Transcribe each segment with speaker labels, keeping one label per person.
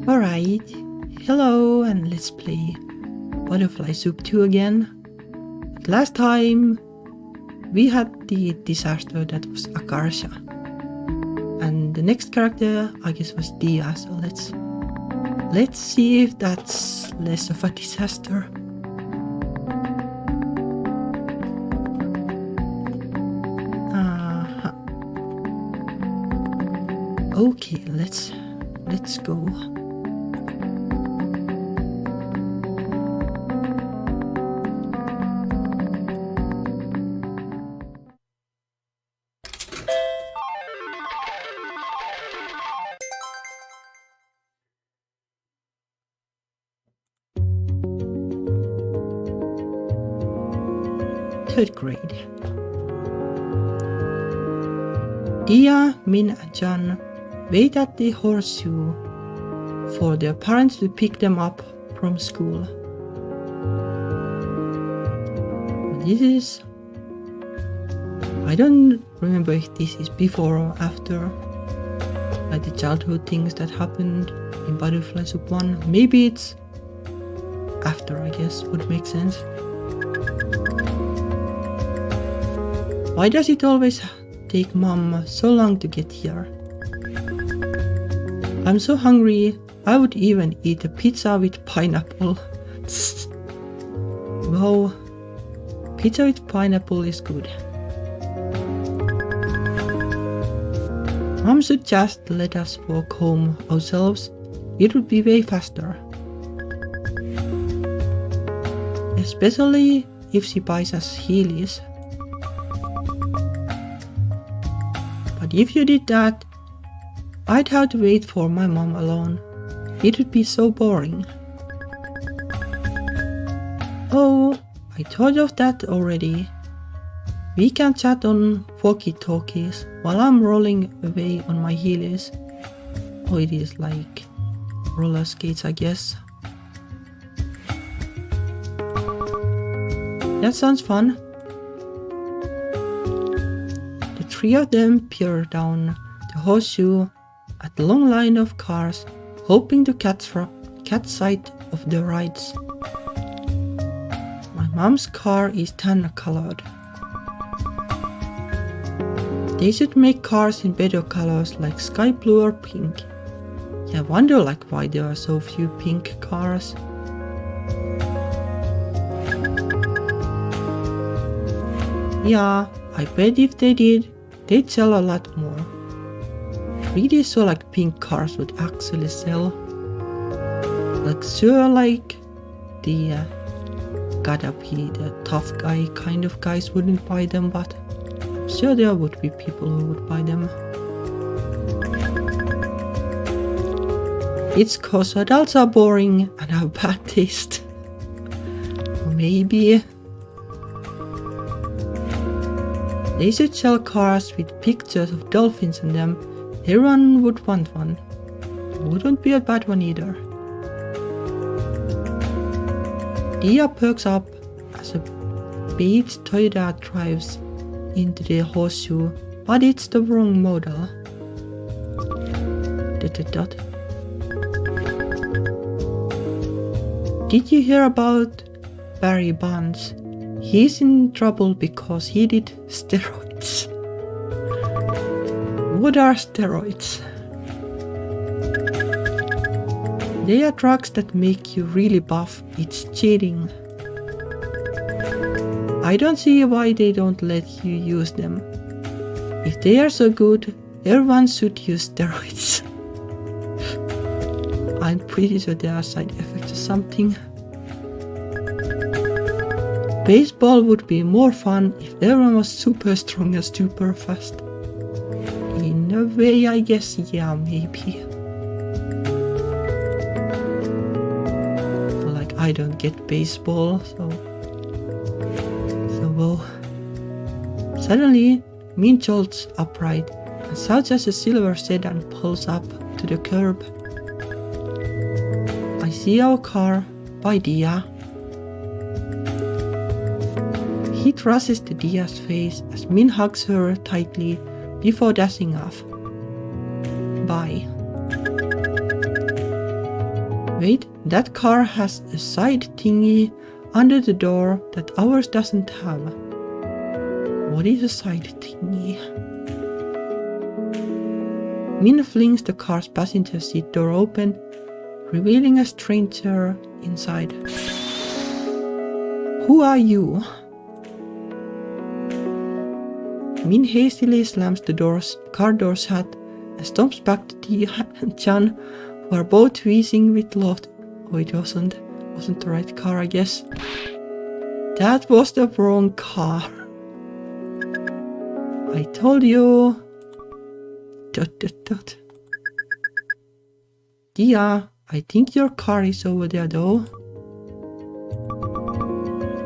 Speaker 1: Alright, hello and let's play Butterfly Soup 2 again. Last time we had the disaster that was Akarsha. And the next character I guess was Diya, so let's see if that's less of a disaster. Okay, let's go. Third grade. Diya, Min and John wait at the horseshoe for their parents to pick them up from school. I don't remember if this is before or after, like the childhood things that happened in Butterfly Soup 1. Maybe it's after, I guess, would make sense. Why does it always take Mom so long to get here? I'm so hungry, I would even eat a pizza with pineapple. Wow, pizza with pineapple is good. Mom should just let us walk home ourselves, it would be way faster. Especially if she buys us Heelys. But if you did that, I'd have to wait for my mom alone. It would be so boring. Oh, I thought of that already. We can chat on walkie-talkies while I'm rolling away on my Heelys. Oh, it is like roller skates, I guess. That sounds fun. The three of them peer down the horseshoe at the long line of cars, hoping to catch sight of the rides. My mom's car is tan colored. They should make cars in better colors like sky blue or pink. Yeah, I wonder why there are so few pink cars. Yeah, I bet if they did, they'd sell a lot more. Really saw pink cars would actually sell. The gotta be the tough guy kind of guys wouldn't buy them, but I'm sure there would be people who would buy them. It's cause adults are boring and have bad taste. Maybe. They should sell cars with pictures of dolphins in them. Everyone would want one. Wouldn't be a bad one either. Diya perks up as a beige Toyota drives into the horseshoe, but it's the wrong model. ... Did you hear about Barry Bonds? He's in trouble because he did steroids. What are steroids? They are drugs that make you really buff. It's cheating. I don't see why they don't let you use them. If they are so good, everyone should use steroids. I'm pretty sure there are side effects or something. Baseball would be more fun if everyone was super strong and super fast. In a way, I guess, yeah, maybe. I don't get baseball, so well. Suddenly, Min jolts upright and shouts as a silver sedan pulls up to the curb. I see our car by Diya. He crosses to Diya's face as Min hugs her tightly before dashing off. Bye. Wait, that car has a side thingy under the door that ours doesn't have. What is a side thingy? Min flings the car's passenger seat door open, revealing a stranger inside. Who are you? Min hastily slams the car door shut and stomps back to Diya and Chan, who are both wheezing with laughter. Oh, it wasn't the right car, I guess. That was the wrong car. I told you. ... Diya, I think your car is over there though.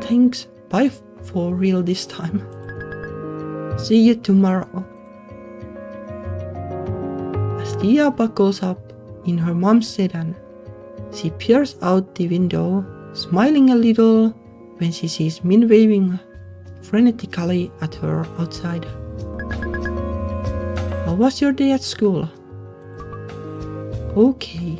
Speaker 1: Thanks, bye for real this time. See you tomorrow. As Diya buckles up in her mom's sedan, she peers out the window, smiling a little when she sees Min waving frenetically at her outside. How was your day at school? Okay.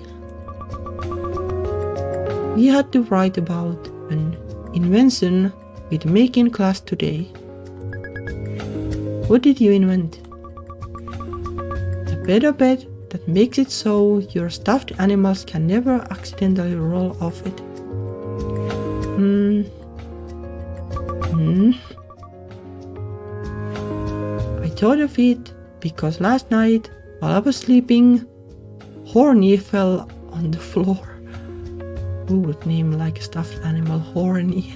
Speaker 1: We had to write about an invention with making class today. What did you invent? A better bed that makes it so your stuffed animals can never accidentally roll off it. I thought of it because last night, while I was sleeping, Horny fell on the floor. Who would name like a stuffed animal Horny?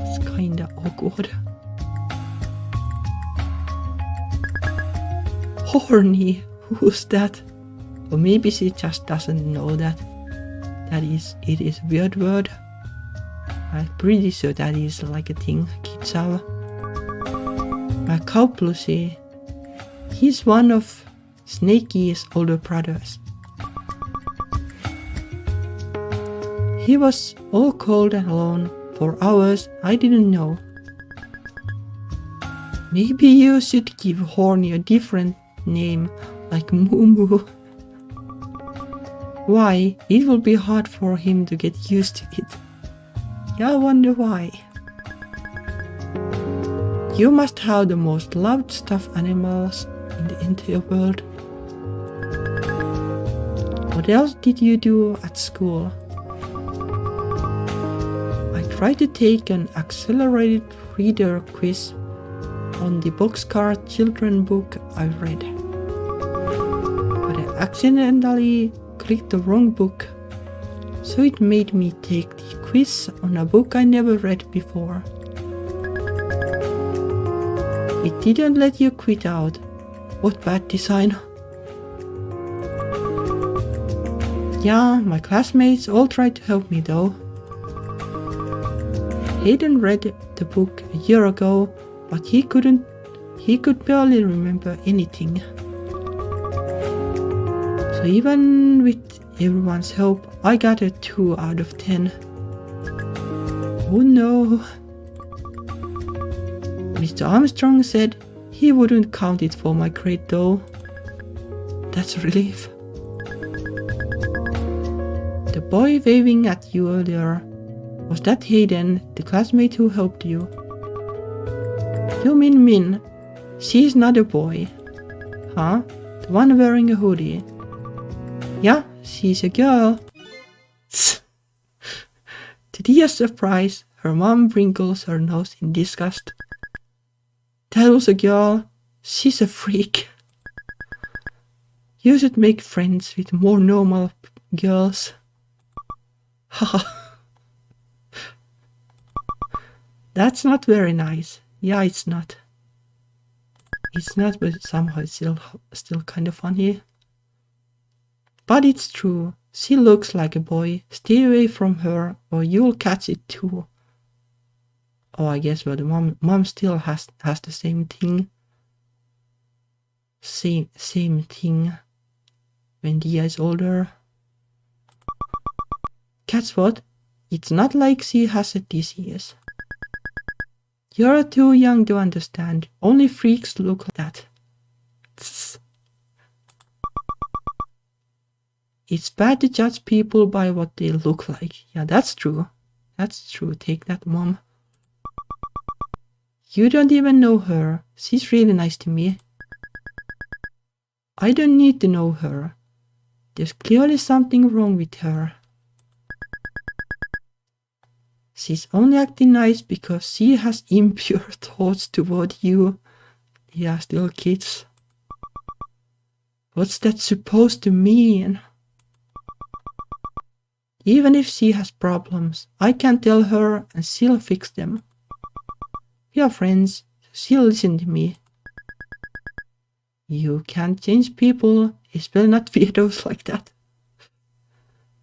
Speaker 1: It's kinda awkward. Horny, who's that? Or maybe she just doesn't know that. It is a weird word. I'm pretty sure that is like a thing kids have. My cow plushie. He's one of Snakey's older brothers. He was all cold and alone for hours. I didn't know. Maybe you should give Horny a different name, like Moo Moo. Why? It will be hard for him to get used to it. Yeah, I wonder why. You must have the most loved stuffed animals in the entire world. What else did you do at school? I tried to take an accelerated reader quiz on the boxcar children book I read. But I accidentally clicked the wrong book, so it made me take the quiz on a book I never read before. It didn't let you quit out. What bad design. Yeah, my classmates all tried to help me though. Hayden read the book a year ago, but he could barely remember anything. So even with everyone's help, I got a 2 out of 10. Oh no. Mr. Armstrong said he wouldn't count it for my grade though. That's a relief. The boy waving at you earlier, was that Hayden, the classmate who helped you? You mean Min? She's not a boy. Huh? The one wearing a hoodie? Yeah, she's a girl. To Diya's surprise, her mom wrinkles her nose in disgust. That was a girl. She's a freak. You should make friends with more normal girls. Haha. That's not very nice. Yeah, it's not. It's not, but somehow it's still kind of funny. But it's true. She looks like a boy. Stay away from her or you'll catch it too. Oh, I guess, but the mom still has the same thing. Same thing when Diya is older. Catch what? It's not like she has a disease. You're too young to understand. Only freaks look like that. It's bad to judge people by what they look like. Yeah, that's true. That's true. Take that, Mom. You don't even know her. She's really nice to me. I don't need to know her. There's clearly something wrong with her. She's only acting nice because she has impure thoughts toward you. They are still kids. What's that supposed to mean? Even if she has problems, I can tell her and she'll fix them. We are friends, so she'll listen to me. You can't change people, especially not weirdos like that.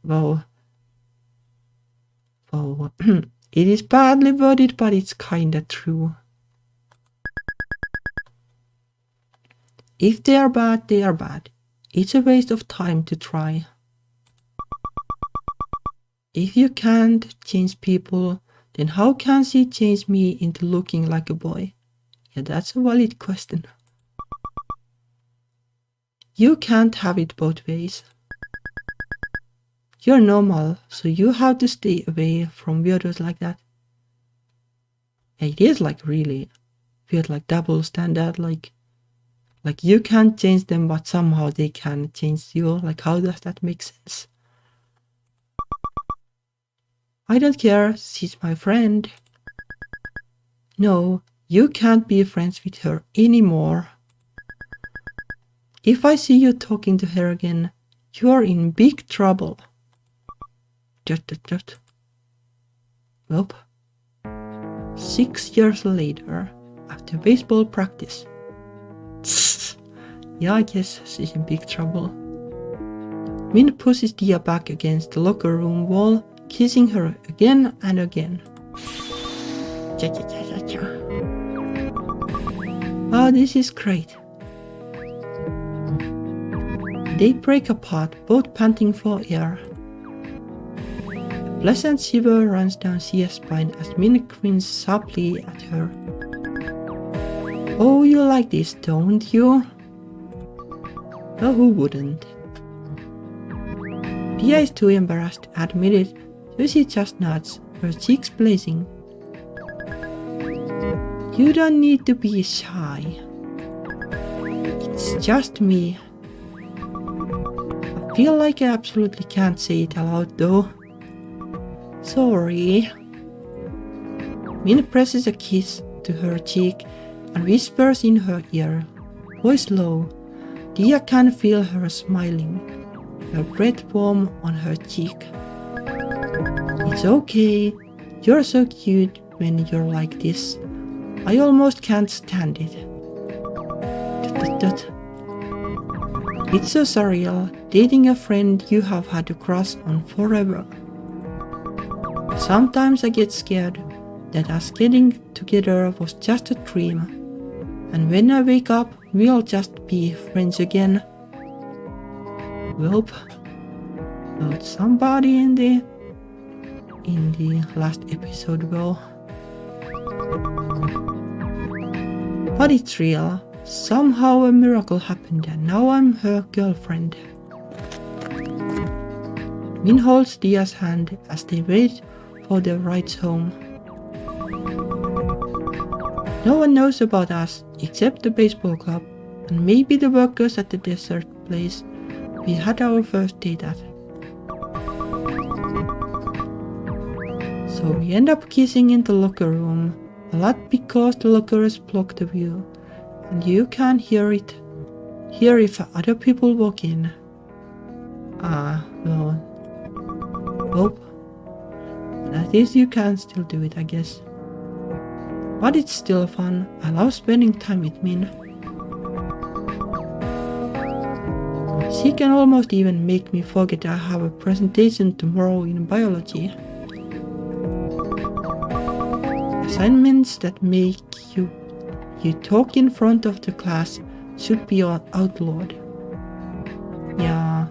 Speaker 1: Well, it is badly worded, but it's kinda true. If they are bad, they are bad. It's a waste of time to try. If you can't change people, then how can she change me into looking like a boy? Yeah, that's a valid question. You can't have it both ways. You're normal, so you have to stay away from weirdos like that. It is like really weird, like double standard, like you can't change them, but somehow they can change you. Like, how does that make sense? I don't care, she's my friend. No, you can't be friends with her anymore. If I see you talking to her again, you're in big trouble. Well, 6 years later, after baseball practice. Yeah, I guess she's in big trouble. Min pushes Diya back against the locker room wall, kissing her again and again. Oh, this is great. They break apart, both panting for air. A pleasant shiver runs down Diya's spine as Min grins sharply at her. Oh, you like this, don't you? Well, who wouldn't? Diya is too embarrassed to admit it, so she just nods, her cheeks blazing. You don't need to be shy. It's just me. I feel like I absolutely can't say it aloud though. Sorry. Min presses a kiss to her cheek and whispers in her ear, voice low. Diya can feel her smiling, her breath warm on her cheek. It's okay, you're so cute when you're like this. I almost can't stand it. It's so surreal, dating a friend you have had a crush on forever. Sometimes I get scared that us getting together was just a dream, and when I wake up, we'll just be friends again. Well, about somebody in the last episode, well. But it's real. Somehow a miracle happened and now I'm her girlfriend. Min holds Diya's hand as they wait for their rides home. No one knows about us except the baseball club and maybe the workers at the dessert place we had our first date at. So we end up kissing in the locker room, a lot because the lockers block the view, and you can't hear if other people walk in. Well, at least you can still do it, I guess. But it's still fun. I love spending time with Min. She can almost even make me forget I have a presentation tomorrow in biology. Assignments that make you talk in front of the class should be outlawed. Yeah.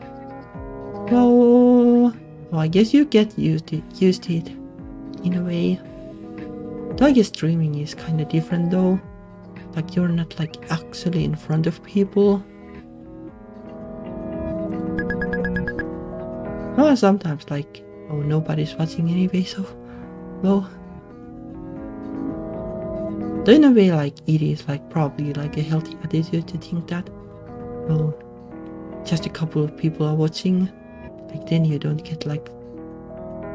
Speaker 1: Well, I guess you get used to it in a way. Though I guess streaming is kinda different though. Like you're not like actually in front of people. Well, sometimes like, oh, nobody's watching anyway, so, well, so in a way, like, it is like probably like a healthy attitude to think that, well, just a couple of people are watching, like then you don't get like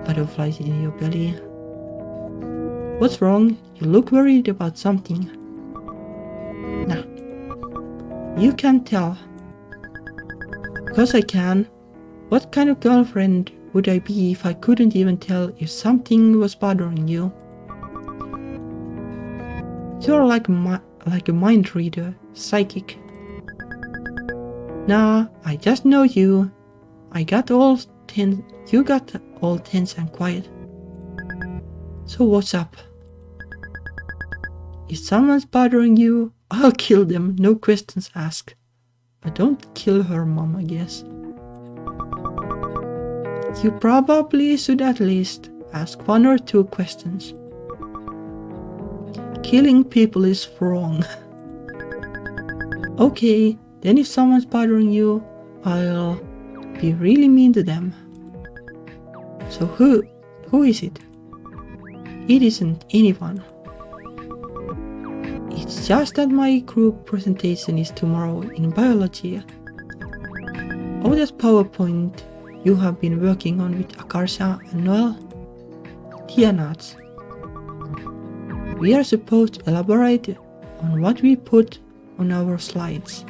Speaker 1: butterflies in your belly. What's wrong? You look worried about something. Nah, you can't tell. Because I can. What kind of girlfriend would I be if I couldn't even tell if something was bothering you? You're like a mind reader, psychic. Nah, I just know you. You got all tense and quiet. So what's up? If someone's bothering you, I'll kill them, no questions asked. But don't kill her, Mom, I guess. You probably should at least ask 1 or 2 questions. Killing people is wrong. Okay, then if someone's bothering you, I'll be really mean to them. So who is it? It isn't anyone. It's just that my group presentation is tomorrow in biology. Oh, that PowerPoint you have been working on with Akarsha and Noel? Diya nods. We are supposed to elaborate on what we put on our slides.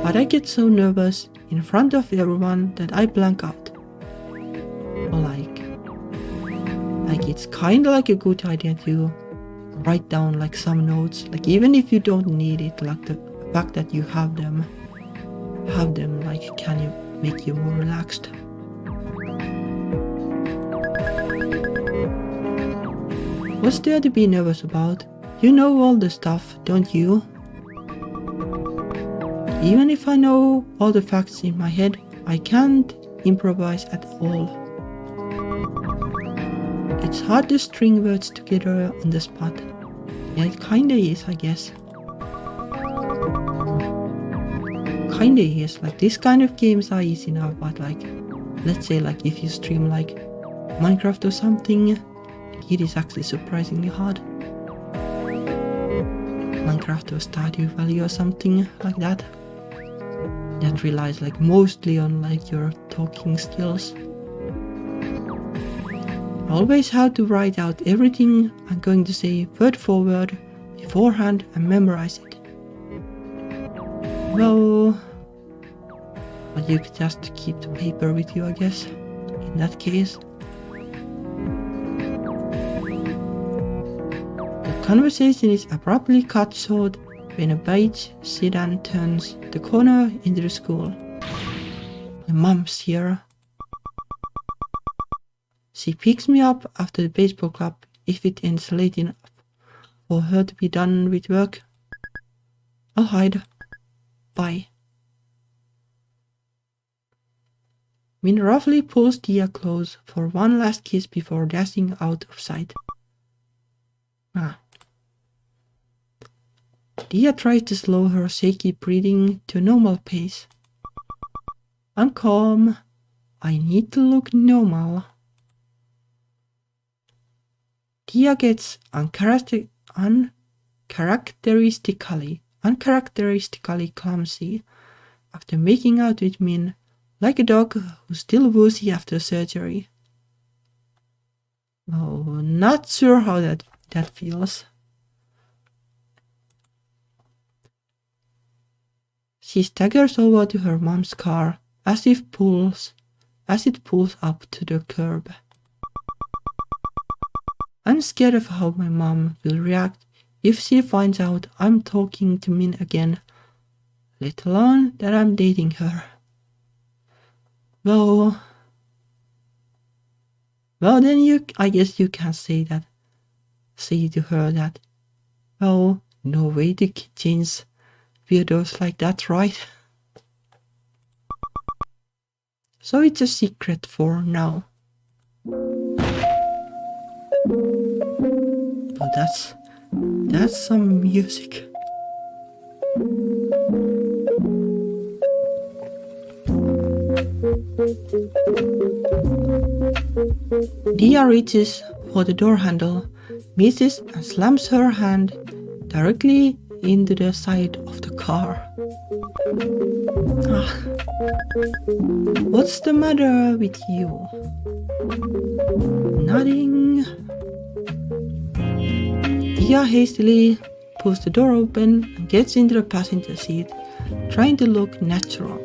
Speaker 1: But I get so nervous in front of everyone that I blank out. Or like it's kinda like a good idea to write down like some notes, like even if you don't need it, like the fact that you have them like can you make you more relaxed. What's there to be nervous about? You know all the stuff, don't you? Even if I know all the facts in my head, I can't improvise at all. It's hard to string words together on the spot. Yeah, it kinda is, I guess. Kinda is, like this kind of games are easy now, but like, let's say like if you stream like Minecraft or something, it is actually surprisingly hard. Minecraft or Stardew Valley or something like that. That relies like mostly on like your talking skills. Always have to write out everything I'm going to say word for word beforehand and memorize it. Well, but you could just keep the paper with you, I guess, in that case. The conversation is abruptly cut short when a beige sedan turns the corner into the school. My mom's here. She picks me up after the baseball club if it ends late enough for her to be done with work. I'll hide. Bye. Min roughly pulls Diya close for one last kiss before dashing out of sight. Diya tries to slow her shaky breathing to a normal pace. I'm calm. I need to look normal. Diya gets uncharacteristically clumsy after making out with Min, like a dog who's still woozy after surgery. Oh, not sure how that feels. She staggers over to her mom's car as it pulls up to the curb. I'm scared of how my mom will react if she finds out I'm talking to Min again, let alone that I'm dating her. Well then I guess you can say to her that, well, no way to change weirdos like that, right? So it's a secret for now. But that's some music. Diya reaches for the door handle, misses and slams her hand directly into the side of the car. What's the matter with you? Nothing. Diya hastily pulls the door open and gets into the passenger seat, trying to look natural.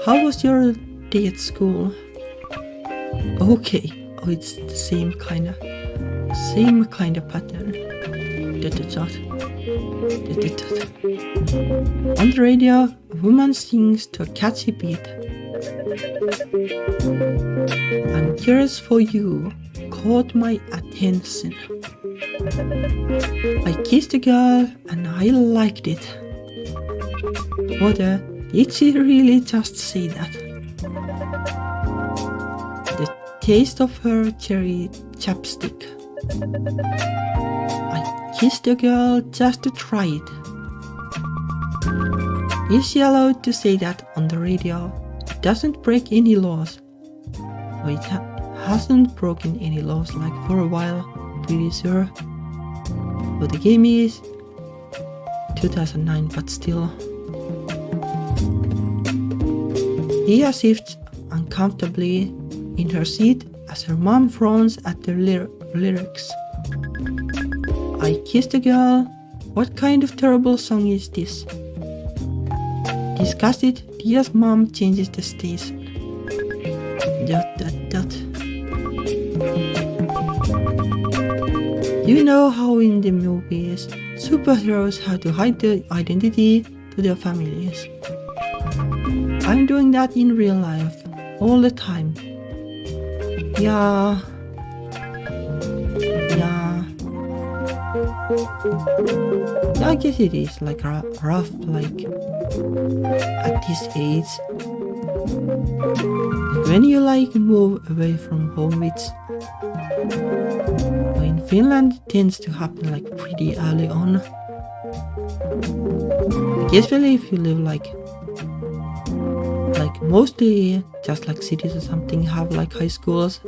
Speaker 1: How was your day at school? Okay. Oh, it's the same kind of pattern. On the radio, a woman sings to a catchy beat. I'm curious for you caught my attention. I kissed a girl and I liked it. What? Did she really just say that? The taste of her cherry chapstick. I kissed a girl just to try it. Is she allowed to say that on the radio? It doesn't break any laws. Or it hasn't broken any laws like for a while, pretty sure. But the game is 2009, but still. Diya shifts uncomfortably in her seat as her mom frowns at the lyrics. I kissed a girl. What kind of terrible song is this? Disgusted, Diya's mom changes the station. You know how in the movies, superheroes have to hide their identity to their families. I'm doing that in real life, all the time. Yeah. I guess it is like rough, like at this age. When you like move away from home, it's in Finland it tends to happen like pretty early on. Especially if you live like mostly just like cities or something have like high schools.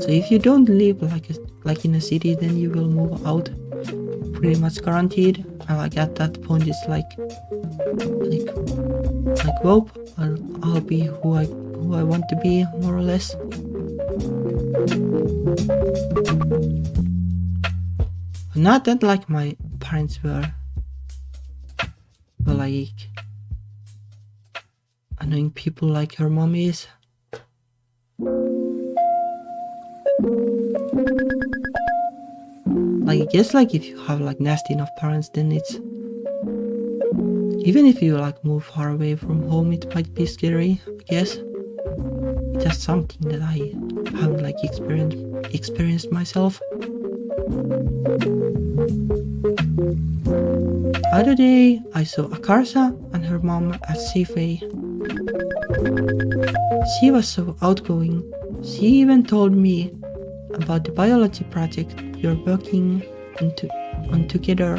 Speaker 1: So if you don't live like in a city, then you will move out, pretty much guaranteed. And like at that point, it's like well, I'll be who I want to be, more or less. Not that like my parents were like annoying people like her mom is. Like, I guess like if you have like nasty enough parents, then it's, even if you like move far away from home, it might be scary, I guess. It's just something that I haven't like experienced myself. Other day, I saw Akarsha and her mom at Safeway. She was so outgoing. She even told me about the biology project we are working on together.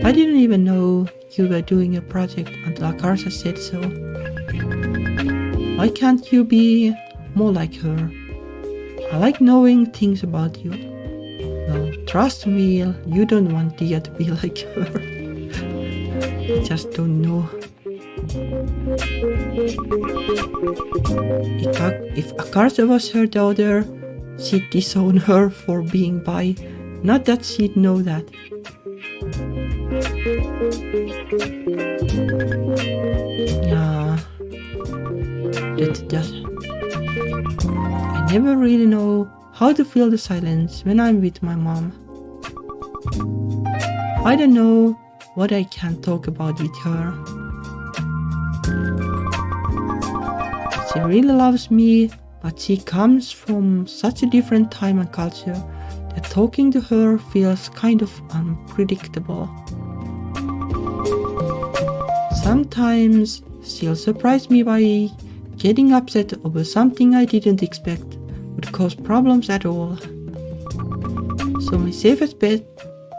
Speaker 1: I didn't even know you were doing a project until Akarsha said so. Why can't you be more like her? I like knowing things about you. Well, trust me, you don't want Diya to be like her. I just don't know. If Akarsha was her daughter, she'd disown her for being bi. Not that she'd know that. Yeah. I never really know how to feel the silence when I'm with my mom. I don't know what I can talk about with her. She really loves me, but she comes from such a different time and culture that talking to her feels kind of unpredictable. Sometimes she'll surprise me by getting upset over something I didn't expect would cause problems at all. So my safest bet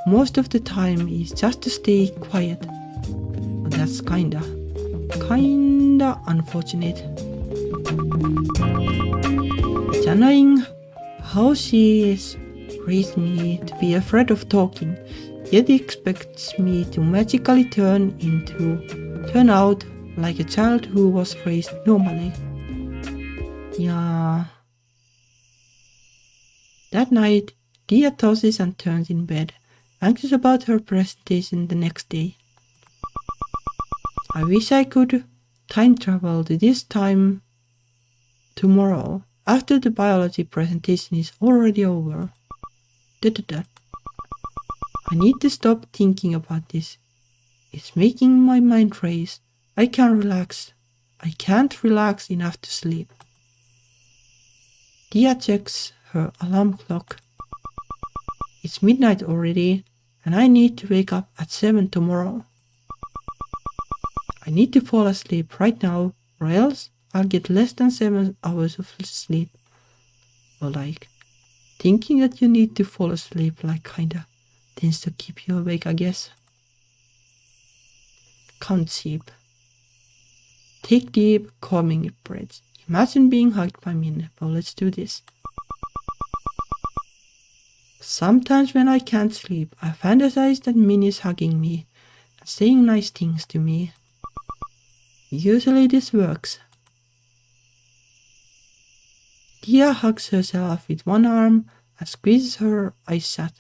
Speaker 1: most of the time is just to stay quiet. But that's kinda unfortunate. It's annoying how she has raised me to be afraid of talking, yet expects me to magically turn out like a child who was raised normally. Yeah. That night, Diya tosses and turns in bed, anxious about her presentation the next day. I wish I could time travel to this time tomorrow, after the biology presentation is already over. I need to stop thinking about this. It's making my mind race. I can't relax enough to sleep. Diya checks her alarm clock. It's midnight already, and I need to wake up at 7 tomorrow. I need to fall asleep right now, or else I'll get less than 7 hours of sleep. Or thinking that you need to fall asleep kinda tends to keep you awake, I guess. Count sheep. Take deep, calming breaths. Imagine being hugged by Min. Well, let's do this. Sometimes when I can't sleep, I fantasize that Min is hugging me and saying nice things to me. Usually this works. Diya hugs herself with one arm and squeezes her eyes shut.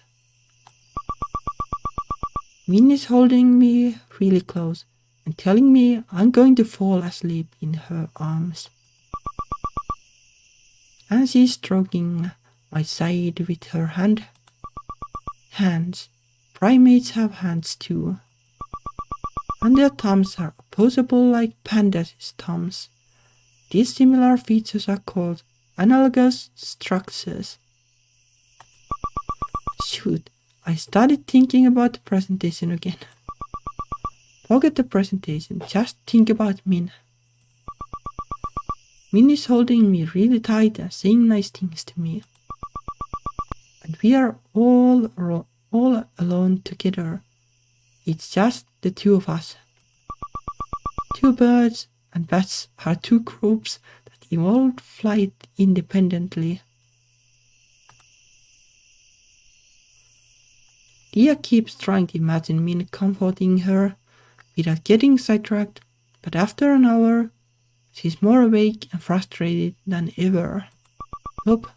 Speaker 1: Min is holding me really close and telling me I'm going to fall asleep in her arms. And she's stroking my side with her hands. Primates have hands too. And their thumbs are opposable like pandas' thumbs. These similar features are called analogous structures. Shoot, I started thinking about the presentation again. Forget the presentation, just think about Min. Min is holding me really tight and saying nice things to me. And we are all alone together. It's just the two of us. Two birds, and bats are two groups that evolved flight independently. Diya keeps trying to imagine Min comforting her without getting sidetracked, but after an hour, she's more awake and frustrated than ever. Nope.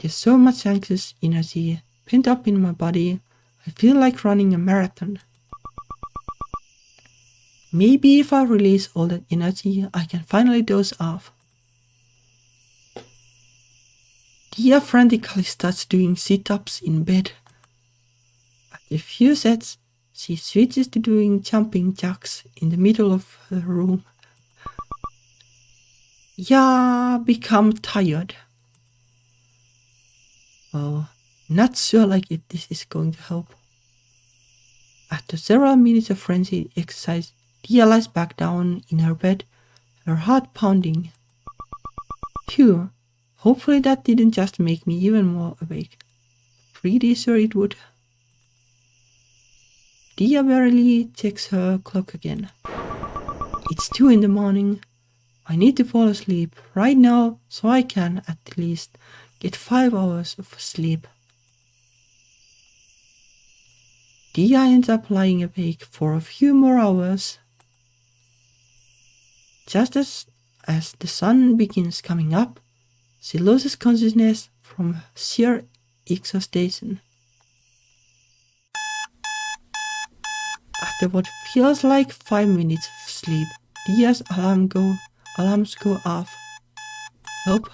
Speaker 1: There's so much anxious energy pent up in my body, I feel like running a marathon. Maybe if I release all that energy, I can finally doze off. Diya frantically starts doing sit-ups in bed. After a few sets, she switches to doing jumping jacks in the middle of her room. Yeah, become tired. Oh, not sure this is going to help. After several minutes of frenzied exercise, Diya lies back down in her bed, her heart pounding. Phew, hopefully that didn't just make me even more awake. Pretty sure it would. Diya barely checks her clock again. It's 2 in the morning. I need to fall asleep right now so I can at least get 5 hours of sleep. Diya ends up lying awake for a few more hours. Just as the sun begins coming up, she loses consciousness from sheer exhaustion. After what feels like 5 minutes of sleep, Diya's alarms go off. Nope. ...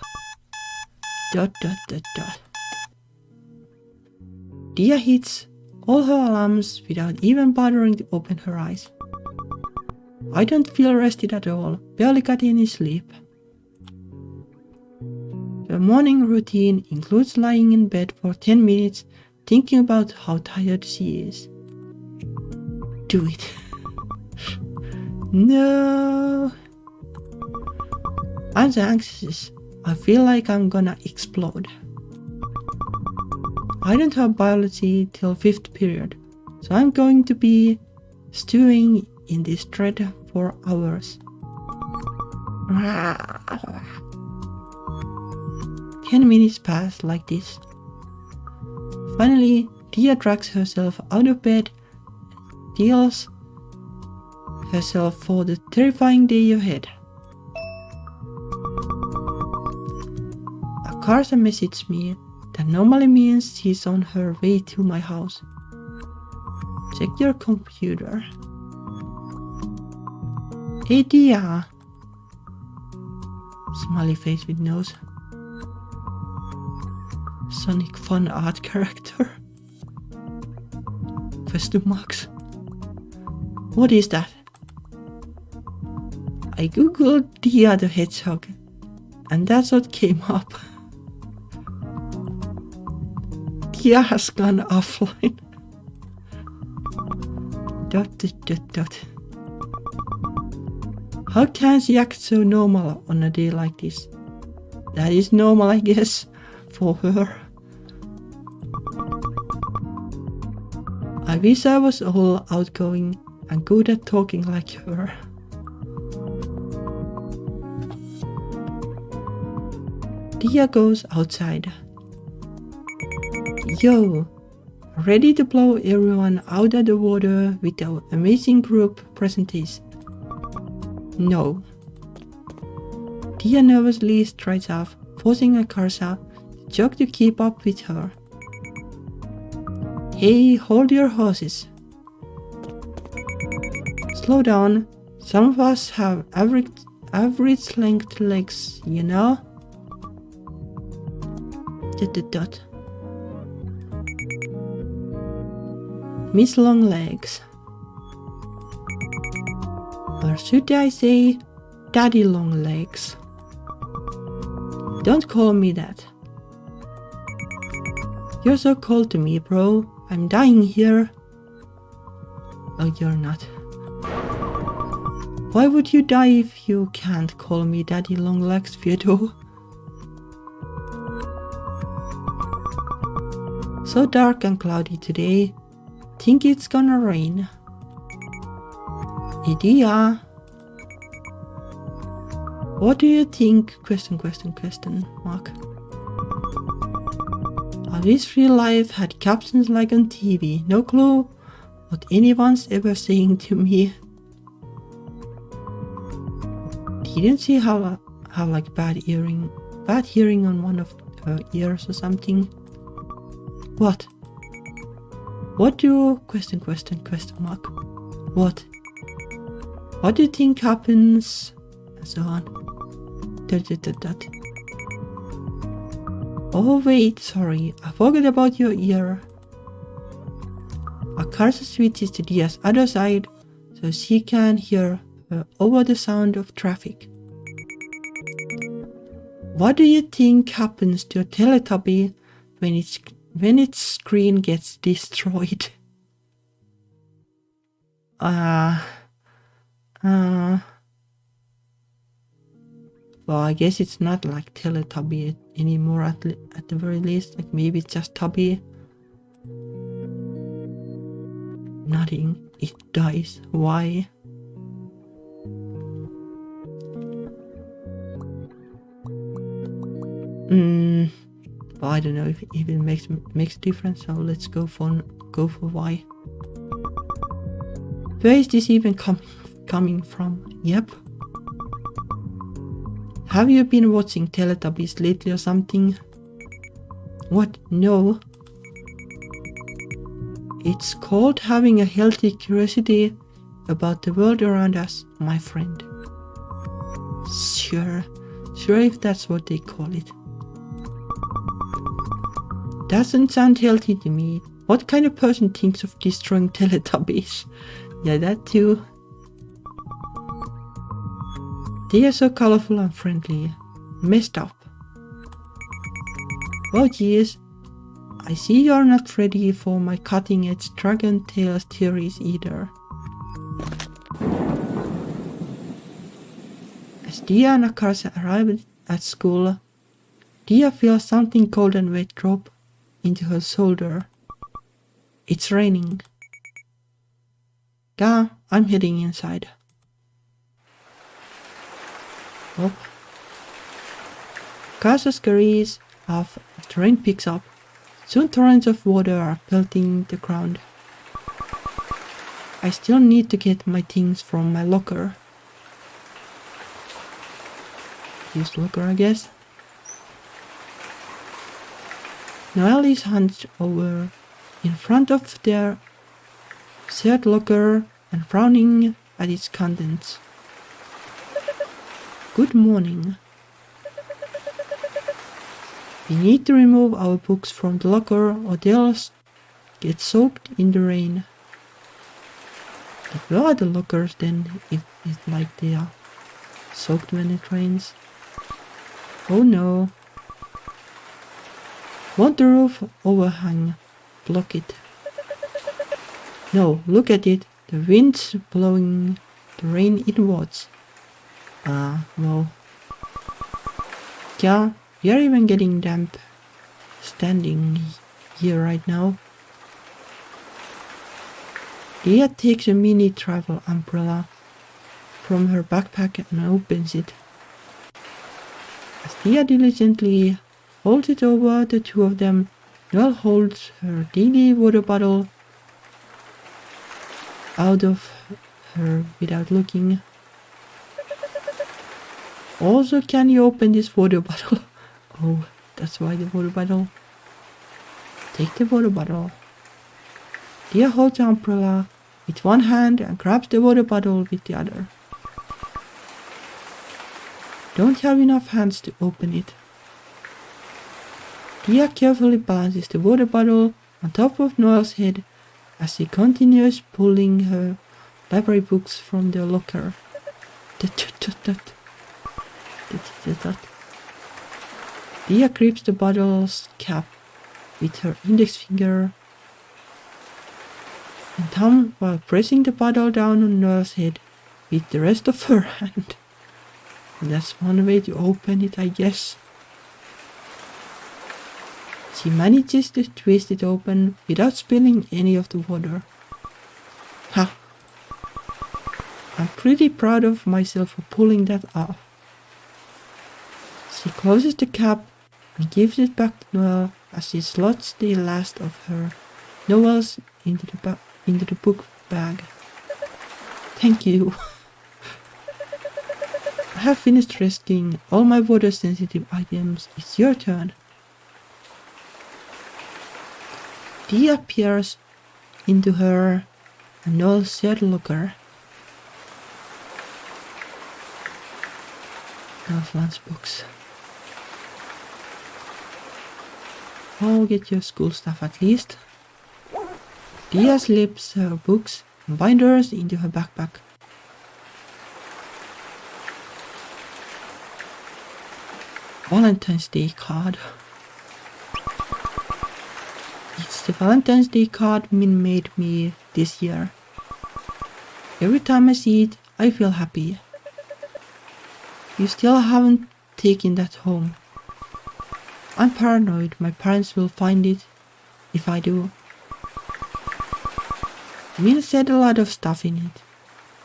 Speaker 1: Diya hits all her alarms without even bothering to open her eyes. I don't feel rested at all, barely got any sleep. The morning routine includes lying in bed for 10 minutes, thinking about how tired she is. Do it. No. I'm so anxious. I feel like I'm gonna explode. I don't have biology till 5th period, so I'm going to be stewing in this thread for hours. 10 minutes pass like this. Finally, Diya drags herself out of bed and steels herself for the terrifying day ahead. Akarsha messaged me. That normally means she's on her way to my house. Check your computer. Hey Diya. Smiley face with nose. Sonic fun art character. Question marks. What is that? I googled Diya the Hedgehog, and that's what came up. Diya has gone offline. ... How can she act so normal on a day like this? That is normal, I guess, for her. I wish I was all outgoing and good at talking like her. Diya goes outside. Yo, ready to blow everyone out of the water with our amazing group presentation? No. Diya nervously strides off, forcing Akarsha to jog to keep up with her. Hey, hold your horses. Slow down. Some of us have average length legs, you know? ... Miss Long Legs. Or should I say, Daddy Long Legs? Don't call me that. You're so cold to me, bro. I'm dying here. Oh, you're not. Why would you die if you can't call me Daddy Long Legs, Vito? So dark and cloudy today. Think it's gonna rain. Diya. What do you think? Question mark. I wish real life had captions like on TV. No clue what anyone's ever saying to me. Didn't she have like bad hearing on one of her ears or something? What? What do question mark? What? What do you think happens? And so on. ... Oh wait, sorry, I forgot about your ear. Akarsha switches to Diya's other side so she can hear her over the sound of traffic. What do you think happens to a Teletubby when its screen gets destroyed? Well, I guess it's not like Teletubby anymore at the very least. Like maybe it's just Tubby. Nothing. It dies. Why? Well, I don't know if it even makes a difference. So let's go for why. Where is this even coming from? Yep. Have you been watching Teletubbies lately or something? What? No. It's called having a healthy curiosity about the world around us, my friend. Sure if that's what they call it. Doesn't sound healthy to me. What kind of person thinks of destroying Teletubbies? Yeah, that too. They are so colorful and friendly. Messed up. Oh geez. I see you're not ready for my cutting-edge Dragon Tales theories either. As Diya and Akarsha arrive at school, Diya feels something cold and wet drop into her shoulder. It's raining. Yeah, I'm heading inside. Oh. Akarsha scurries off as the rain picks up. Soon torrents of water are pelting the ground. I still need to get my things from my locker. This locker, I guess. Noelle is hunched over in front of their shared locker and frowning at its contents. Good morning. We need to remove our books from the locker or they'll get soaked in the rain. But where are the lockers then if it's like they are soaked when it rains? Oh no. Won't the roof overhang block it? No, look at it. The wind's blowing the rain inwards. Well. Yeah, we are even getting damp standing here right now. Diya takes a mini travel umbrella from her backpack and opens it. As Diya diligently holds it over the two of them, Noelle holds her daily water bottle out of her without looking. Also, can you open this water bottle? Oh, that's why the water bottle. Take the water bottle. Diya holds the umbrella with one hand and grabs the water bottle with the other. Don't have enough hands to open it. Diya carefully balances the water bottle on top of Noelle's head as she continues pulling her library books from their locker. Diya grips the bottle's cap with her index finger and thumb while pressing the bottle down on Noelle's head with the rest of her hand. And that's one way to open it, I guess. She manages to twist it open without spilling any of the water. Ha! I'm pretty proud of myself for pulling that off. She closes the cap and gives it back to Noelle as she slots the last of her novels into the book bag. Thank you. I have finished rescuing all my water-sensitive items. It's your turn. Diya peers into her and Noelle's shared locker. Noelle's lunchbox. Oh, get your school stuff at least. Diya slips her books and binders into her backpack. Valentine's Day card. It's the Valentine's Day card Min made me this year. Every time I see it, I feel happy. You still haven't taken that home. I'm paranoid my parents will find it if I do. Min said a lot of stuff in it.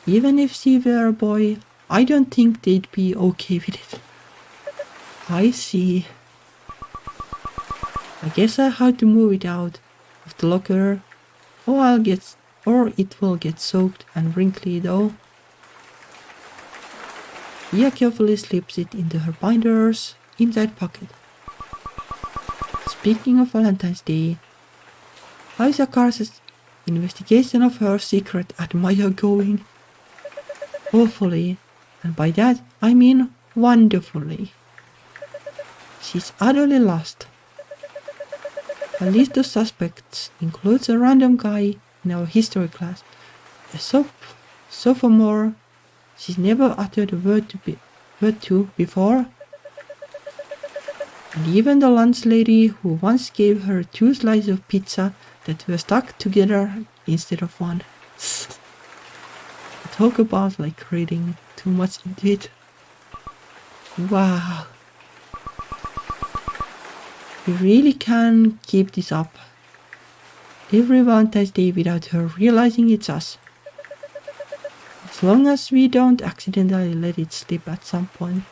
Speaker 1: Even if she were a boy, I don't think they'd be okay with it. I see. I guess I have to move it out of the locker, or it will get soaked and wrinkly though. Diya carefully slips it into her binder's inside pocket. Speaking of Valentine's Day, how is Akarsha's investigation of her secret admirer going? Hopefully, and by that I mean wonderfully. She's utterly lost. Her list of suspects includes a random guy in our history class, a sophomore she's never uttered a word to before, and even the lunch lady who once gave her 2 slices of pizza that were stuck together instead of one. Talk about like reading too much into it. Wow. We really can keep this up. Every Valentine's Day without her realizing it's us. As long as we don't accidentally let it slip at some point.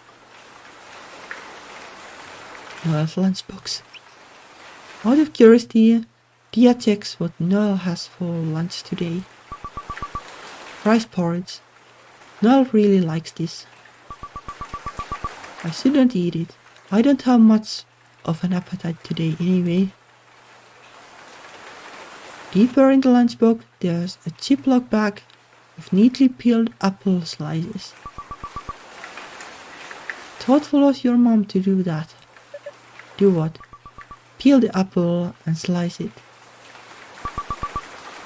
Speaker 1: Noel's lunchbox. Out of curiosity, Diya checks what Noel has for lunch today. Rice porridge. Noel really likes this. I shouldn't eat it. I don't have much of an appetite today anyway. Deeper in the lunchbox, there's a Ziploc bag of neatly peeled apple slices. Thoughtful of your mom to do that. Do what? Peel the apple and slice it.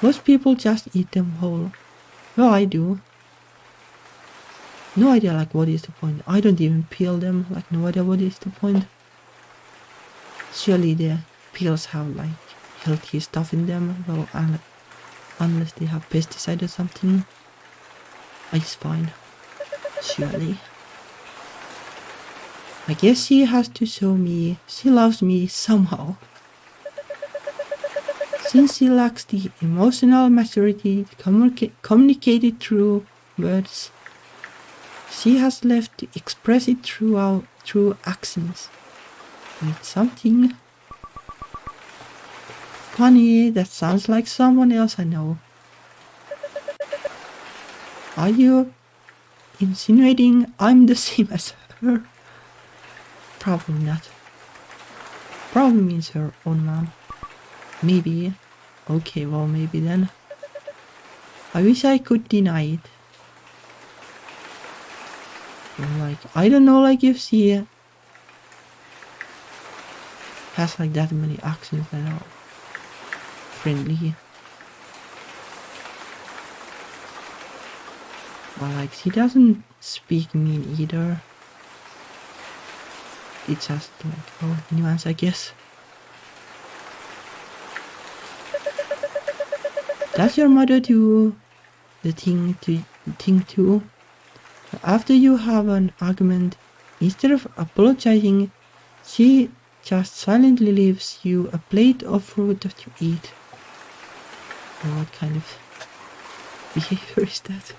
Speaker 1: Most people just eat them whole. Well, I do. No idea like what is the point. I don't even peel them, like no idea what is the point. Surely the peels have like healthy stuff in them, well, unless they have pesticide or something. It's fine. Surely. I guess she has to show me she loves me somehow. Since she lacks the emotional maturity to communicate it through words, she has left to express it through actions. And it's something funny that sounds like someone else I know. Are you insinuating I'm the same as her? Probably not. Probably means her own mom. Maybe. Okay, well maybe then. I wish I could deny it. Like, I don't know, like if she has like that many accents that are friendly. Well, like she doesn't speak mean either. It's just like nuance, I guess. Does your mother do the thing too? After you have an argument, instead of apologizing, she just silently leaves you a plate of fruit that you eat. Or what kind of behavior is that?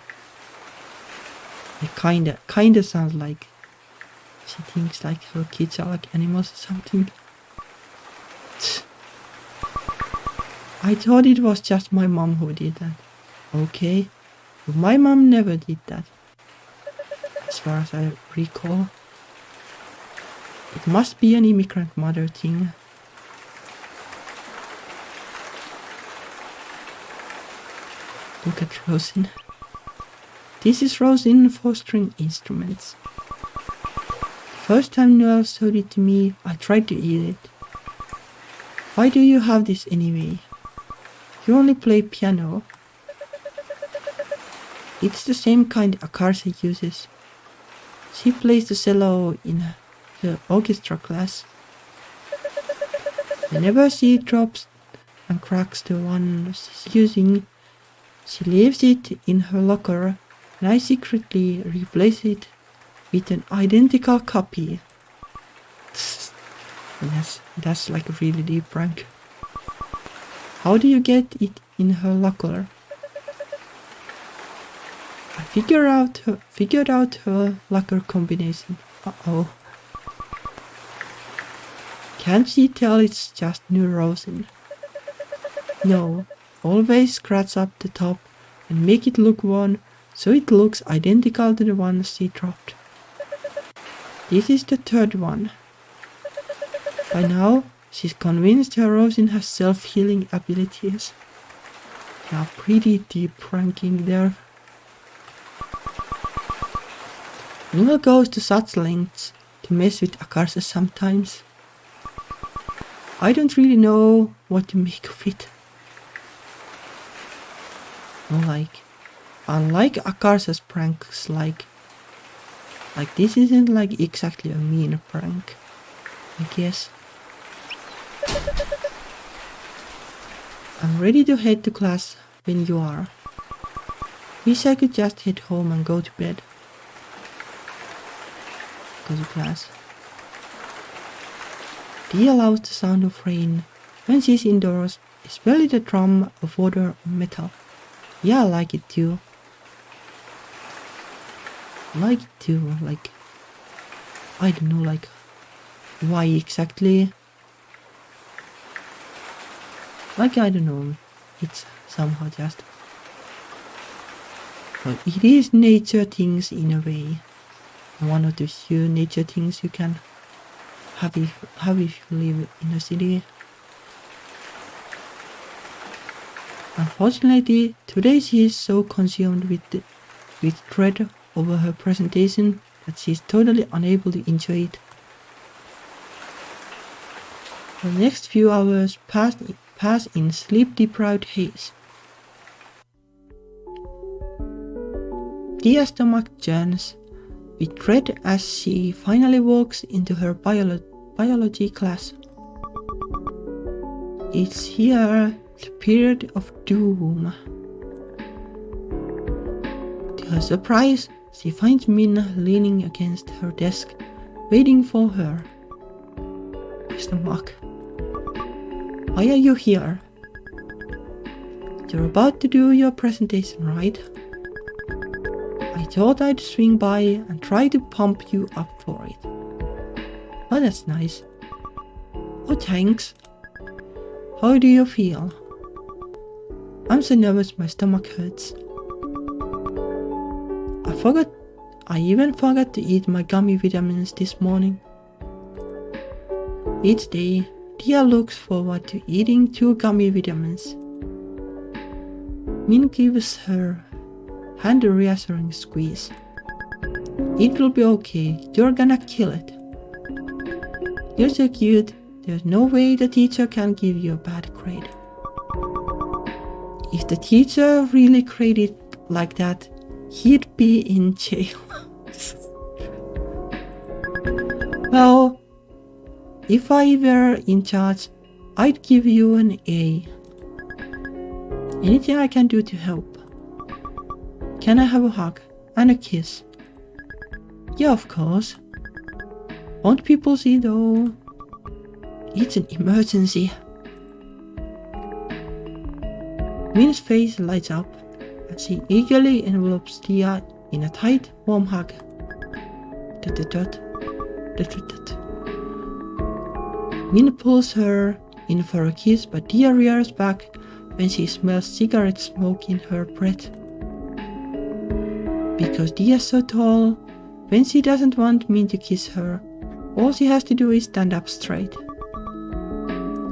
Speaker 1: It kinda sounds like she thinks like her kids are like animals or something. I thought it was just my mom who did that. Okay, but my mom never did that. As far as I recall. It must be an immigrant mother thing. Look at Rosin. This is Rosin for string instruments. First time Noel showed it to me, I tried to eat it. Why do you have this anyway? You only play piano. It's the same kind Akarsha uses. She plays the cello in the orchestra class. Whenever she drops and cracks the one she's using, she leaves it in her locker and I secretly replace it with an identical copy. That's like a really deep prank. How do you get it in her locker? I figured out her locker combination. Uh-oh. Can't she tell it's just new rosin? No, always scratch up the top and make it look worn so it looks identical to the one she dropped. This is the third one. By now, she's convinced her rosin has self-healing abilities. Yeah, pretty deep pranking there. Noel goes to such lengths to mess with Akarsha sometimes. I don't really know what to make of it. Unlike Akarsha's pranks, like this isn't like exactly a mean prank, I guess. I'm ready to head to class when you are. Wish I could just head home and go to bed. Go to class. Diya loves the sound of rain when she's indoors, especially the drum of water on metal. Yeah, I like it too. Like I don't know, why exactly. I don't know. It's somehow just. Well, it is nature things in a way. One of the few nature things you can have if you live in a city. Unfortunately, today she is so consumed with dread over her presentation that she is totally unable to enjoy it. The next few hours pass in sleep-deprived haze. Diya's stomach churns with dread as she finally walks into her biology class. It's here the period of doom. To her surprise, she finds Min leaning against her desk, waiting for her. Mr. Mark, why are you here? You're about to do your presentation, right? I thought I'd swing by and try to pump you up for it. Oh, that's nice. Oh, thanks. How do you feel? I'm so nervous my stomach hurts. I even forgot to eat my gummy vitamins this morning. Each day, Diya looks forward to eating 2 gummy vitamins. Min gives her hand a reassuring squeeze. It will be okay, you're gonna kill it. You're so cute, there's no way the teacher can give you a bad grade. If the teacher really graded like that, he'd be in jail. Well, if I were in charge, I'd give you an A. Anything I can do to help. Can I have a hug and a kiss? Yeah, of course. Won't people see though? It's an emergency. Min's face lights up as she eagerly envelopes Diya in a tight, warm hug. Min pulls her in for a kiss, but Diya rears back when she smells cigarette smoke in her breath. Because Diya's so tall, when she doesn't want Min to kiss her, all she has to do is stand up straight.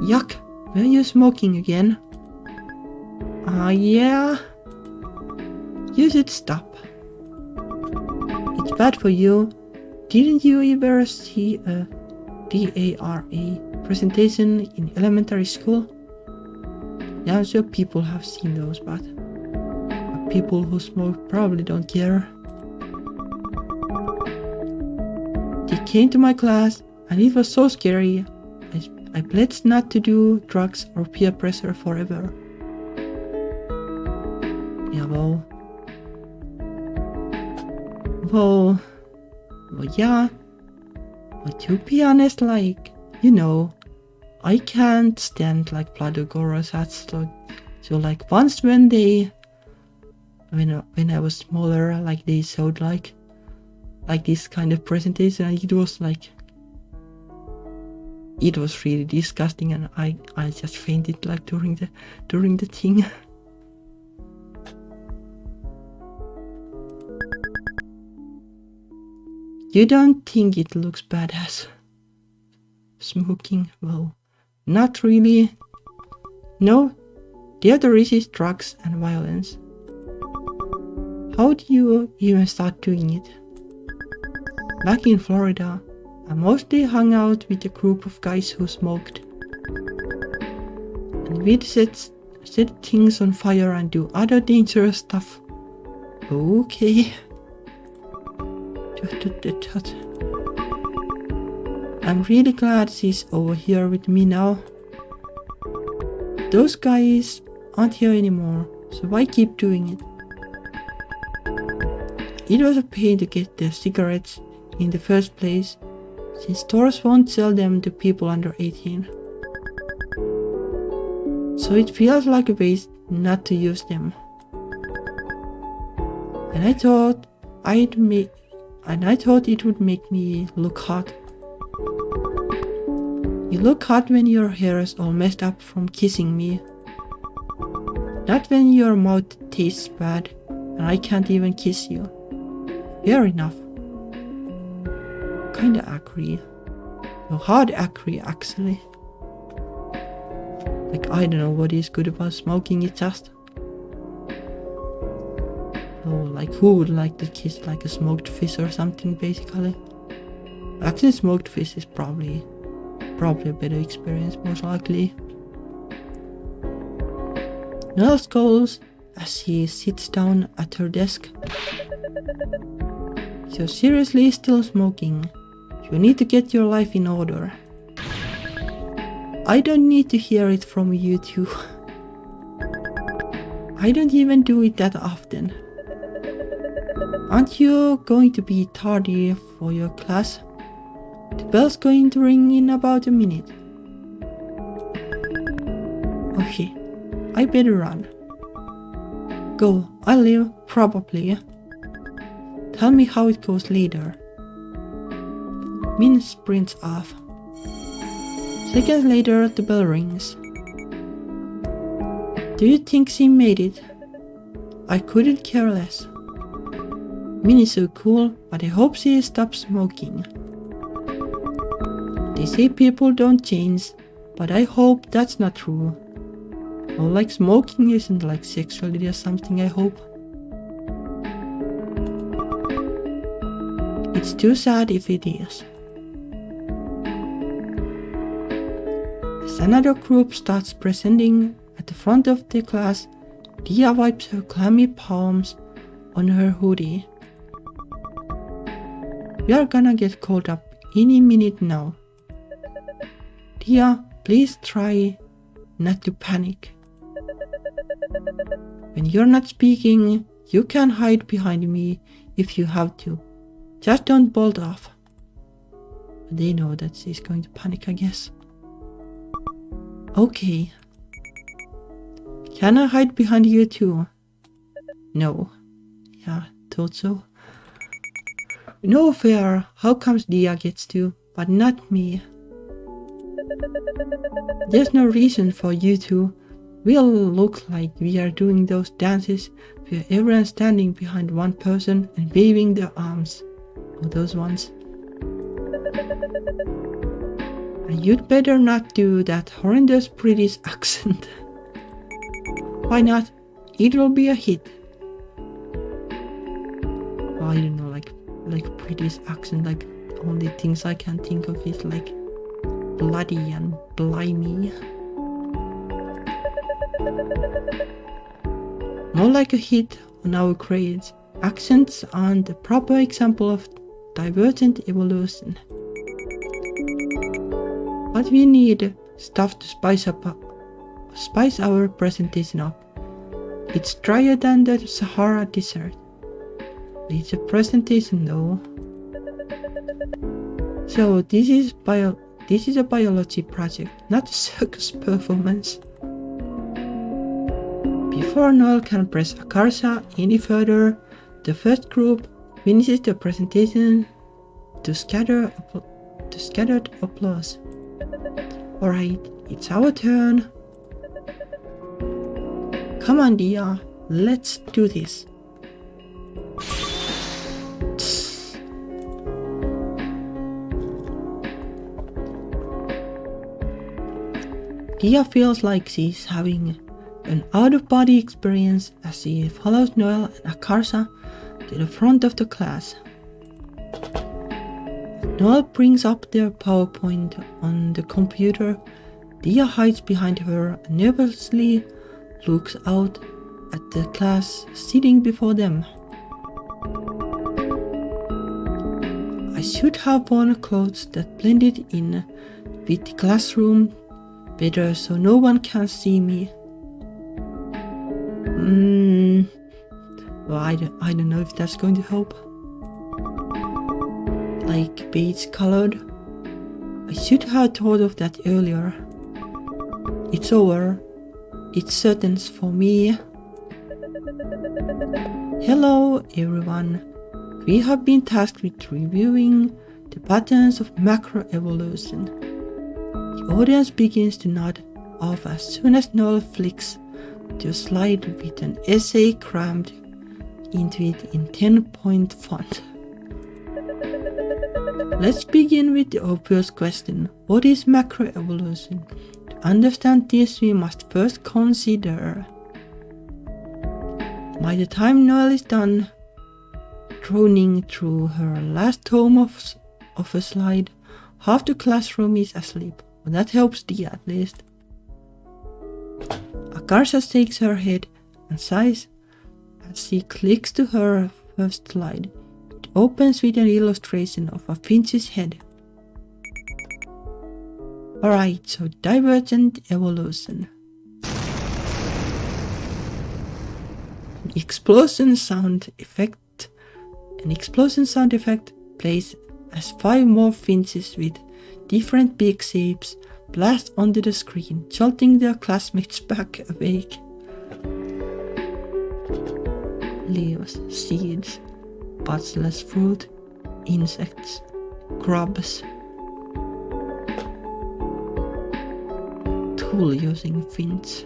Speaker 1: Yuck, were you smoking again? Yeah. You should stop. It's bad for you. Didn't you ever see a DARA presentation in elementary school? Yeah, I'm sure people have seen those, but people who smoke probably don't care. They came to my class and it was so scary. I pledged not to do drugs or peer pressure forever. Yeah, well, yeah. But to be honest, I can't stand blood or gore such. So once when I was smaller, they showed like this kind of presentation, and it was really disgusting, and I just fainted during the thing. You don't think it looks badass? Smoking? Well, not really. No, the other is drugs and violence. How do you even start doing it? Back in Florida, I mostly hung out with a group of guys who smoked. And we'd set things on fire and do other dangerous stuff. Okay. I'm really glad she's over here with me now. Those guys aren't here anymore, so why keep doing it? It was a pain to get the cigarettes in the first place, since stores won't sell them to people under 18. So it feels like a waste not to use them. And I thought it would make me look hot. You look hot when your hair is all messed up from kissing me. Not when your mouth tastes bad and I can't even kiss you. Fair enough. Kinda agree. No, hard agree actually. Like, I don't know what is good about smoking it just. Oh, like, who would like to kiss like a smoked fish or something basically? Actually, smoked fish is probably a better experience, most likely. Noel scolds as she sits down at her desk. You're seriously still smoking. You need to get your life in order. I don't need to hear it from you two. I don't even do it that often. Aren't you going to be tardy for your class? The bell's going to ring in about a minute. Okay, I better run. Go, I'll leave, probably. Tell me how it goes later. Min sprints off. Seconds later, the bell rings. Do you think she made it? I couldn't care less. Min is so cool, but I hope she stops smoking. They say people don't change, but I hope that's not true. Or like smoking isn't like sexuality or something, I hope. It's too sad if it is. As another group starts presenting at the front of the class, Diya wipes her clammy palms on her hoodie. We are gonna get called up any minute now. Diya, please try not to panic. When you're not speaking, you can hide behind me if you have to. Just don't bolt off. They know that she's going to panic, I guess. Okay. Can I hide behind you too? No. Yeah, thought so. No fair. How comes Diya gets to, but not me? There's no reason for you to. We'll look like we are doing those dances where everyone's standing behind one person and waving their arms. Oh, those ones. And you'd better not do that horrendous British accent. Why not? It will be a hit. Well, I don't know, like British accent, like only things I can think of is like bloody and blimey. More like a hit on our grades. Accents aren't the proper example of divergent evolution. But we need stuff to spice our presentation up. It's drier than the Sahara Desert. It's a presentation though. So this is a biology project, not a circus performance. Before Noel can press Akarsha any further, the first group finishes the presentation to scattered applause. Alright, it's our turn. Come on, Diya, let's do this. Diya feels like she's having an out-of-body experience as she follows Noel and Akarsha to the front of the class. Noel brings up their PowerPoint on the computer. Diya hides behind her and nervously looks out at the class sitting before them. I should have worn clothes that blended in with the classroom better so no one can see me. Well, I don't know if that's going to help. Like beige colored, I should have thought of that earlier. It's over. It's certain for me. Hello everyone. We have been tasked with reviewing the patterns of macroevolution. The audience begins to nod off as soon as Noel flicks to a slide with an essay crammed into it in 10-point font. Let's begin with the obvious question. What is macroevolution? To understand this, we must first consider. By the time Noel is done droning through her last tome of a slide, half the classroom is asleep. Well, that helps Diya at least. Akarsha shakes her head and sighs as she clicks to her first slide. It opens with an illustration of a finch's head. Alright, so divergent evolution. An explosion sound effect plays as 5 more finches with different beak shapes blast onto the screen, jolting their classmates back awake. Leaves, seeds, butsless fruit, insects, grubs. Tool using finch.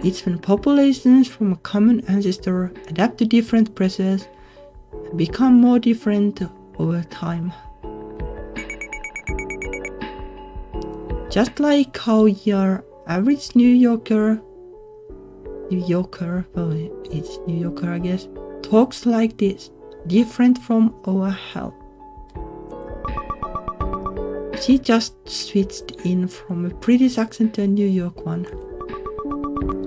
Speaker 1: It's when populations from a common ancestor adapt to different pressures and become more different over time. Just like how your average New Yorker, well, it's New Yorker I guess, talks like this, different from our health. She just switched in from a British accent to a New York one.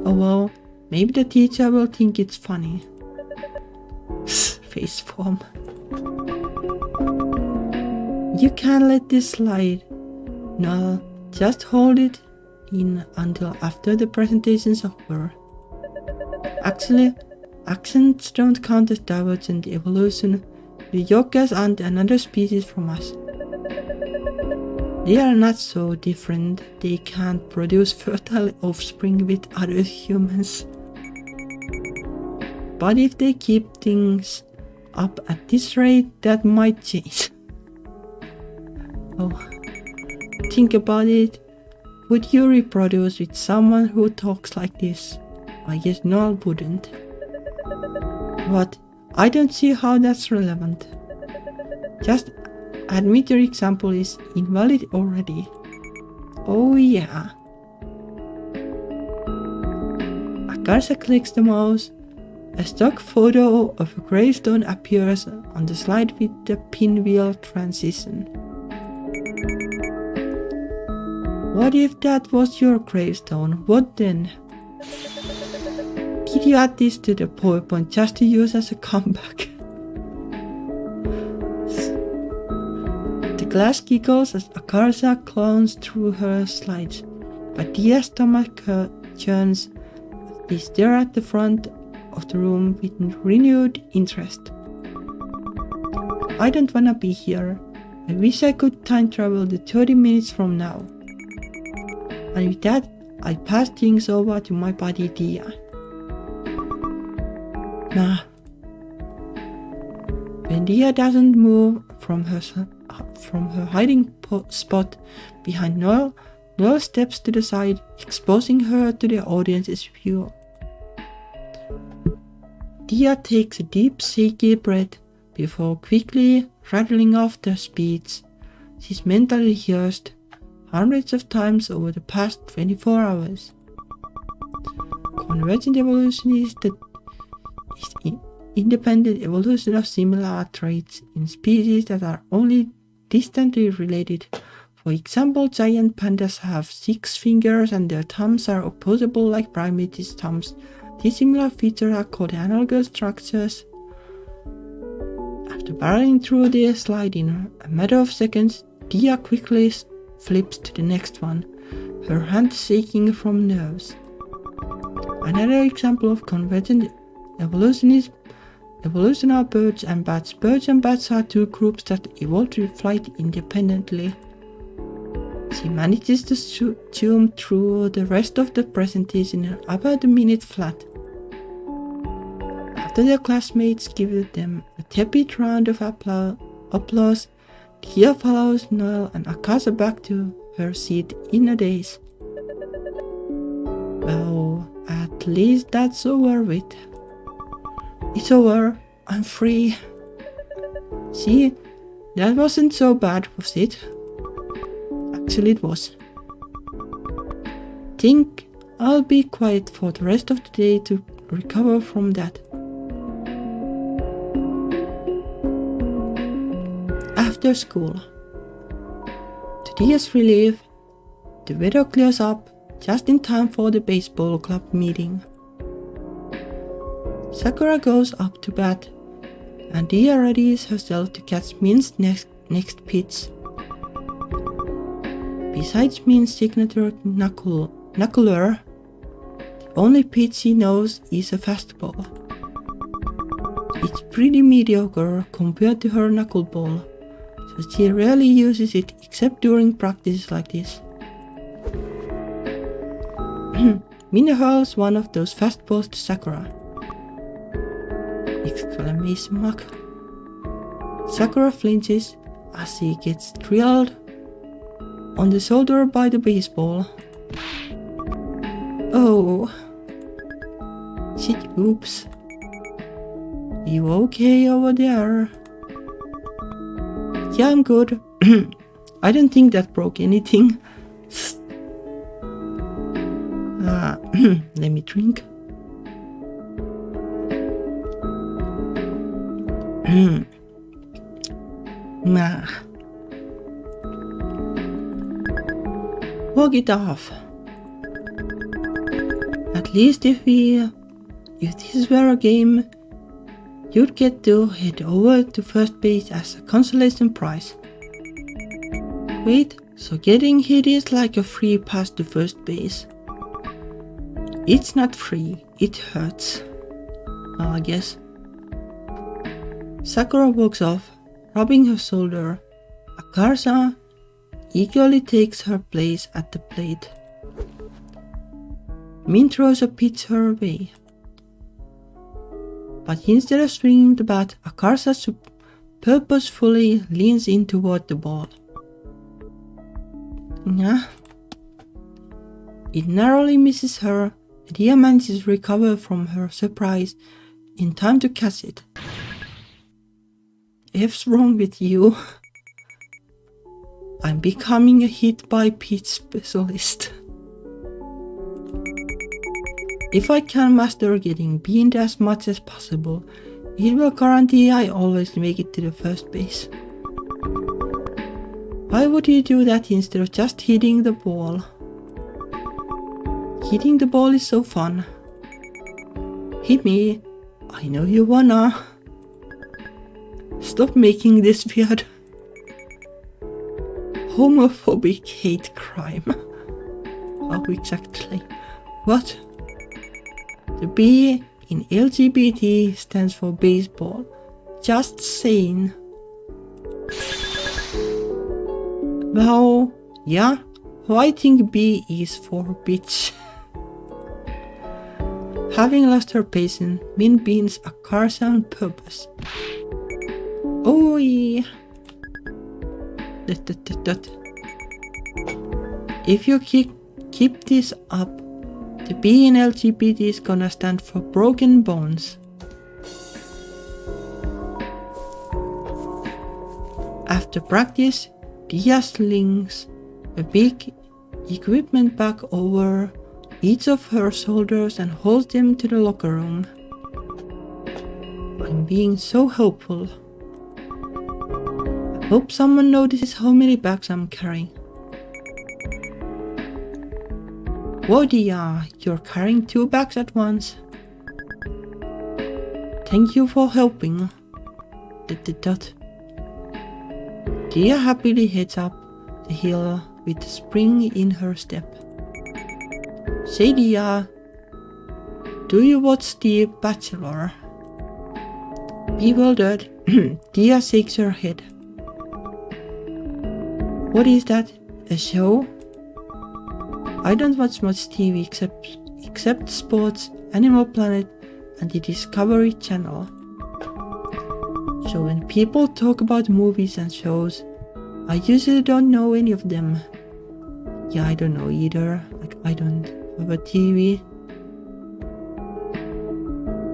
Speaker 1: Oh well, maybe the teacher will think it's funny. Face form. You can't let this slide. No, just hold it in until after the presentation's over. Actually, accents don't count as divergent evolution. The Yorkers aren't another species from us. They are not so different. They can't produce fertile offspring with other humans. But if they keep things up at this rate, that might change. Oh, think about it. Would you reproduce with someone who talks like this? I guess Noel wouldn't. But I don't see how that's relevant. Just admit your example is invalid already. Oh yeah. Akarsha clicks the mouse. A stock photo of a gravestone appears on the slide with the pinwheel transition. What if that was your gravestone? What then? Did you add this to the PowerPoint just to use as a comeback? The class giggles as Akarsha clowns through her slides, but Diya's stomach churns as they stare at the front of the room with renewed interest. I don't wanna be here. I wish I could time travel to 30 minutes from now. And with that, I pass things over to my buddy Diya. Nah. When Diya doesn't move from her hiding spot behind Noel, Noel steps to the side, exposing her to the audience's view. Diya takes a deep, shaky breath before quickly rattling off the speech she's mentally rehearsed hundreds of times over the past 24 hours. Convergent evolution is the independent evolution of similar traits in species that are only distantly related. For example, giant pandas have 6 fingers and their thumbs are opposable like primates' thumbs. These similar features are called analogous structures. After barreling through the slide in a matter of seconds, Diya quickly flips to the next one, her hand shaking from nerves. Another example of convergent evolution is Evolution of birds and bats. Birds and bats are two groups that evolved to flight independently. She manages to zoom through the rest of the presentation in about a minute flat. After their classmates give them a tepid round of applause, Diya follows Noel and Akarsha back to her seat in a daze. Well, at least that's over with. It's over. I'm free. See, that wasn't so bad, was it? Actually, it was. Think I'll be quiet for the rest of the day to recover from that. After school. To Diya's relief, the weather clears up just in time for the baseball club meeting. Sakura goes up to bat, and Diya readies herself to catch Min's next pitch. Besides Min's signature knuckler, the only pitch she knows is a fastball. It's pretty mediocre compared to her knuckleball, so she rarely uses it except during practices like this. Min hurls one of those fastballs to Sakura. Exclamation mark. Sakura flinches as she gets drilled on the shoulder by the baseball. Oh. Shit, oops. You okay over there? Yeah, I'm good. I don't think that broke anything. Let me drink. Nah. Walk it off. At least if this were a game, you'd get to head over to first base as a consolation prize. Wait, so getting hit is like a free pass to first base? It's not free, it hurts. Well, I guess. Sakura walks off, rubbing her shoulder. Akarsha eagerly takes her place at the plate. Min throws a pitch her way. But instead of swinging the bat, Akarsha purposefully leans in toward the ball. Yeah. It narrowly misses her. Diya manages to recover from her surprise in time to catch it. F's wrong with you? I'm becoming a hit by pitch specialist. If I can master getting beamed as much as possible, it will guarantee I always make it to the first base. Why would you do that instead of just hitting the ball? Hitting the ball is so fun. Hit me. I know you wanna. Stop making this weird homophobic hate crime. How exactly? What? The B in LGBT stands for baseball. Just saying. Well, yeah, I think B is for bitch. Having lost her patience, Min beans Akarsha on purpose. Oh yeah. If you keep this up, the B in LGBT is gonna stand for broken bones. After practice, Diya slings a big equipment bag over each of her shoulders and holds them to the locker room. I'm being so hopeful. I hope someone notices how many bags I'm carrying. Whoa, Diya, you're carrying 2 bags at once. Thank you for helping. Diya happily heads up the hill with a spring in her step. Say, Diya, do you watch The Bachelor? Bewildered, Diya shakes her head. What is that? A show? I don't watch much TV except sports, Animal Planet, and the Discovery Channel. So when people talk about movies and shows, I usually don't know any of them. Yeah, I don't know either. Like, I don't have a TV.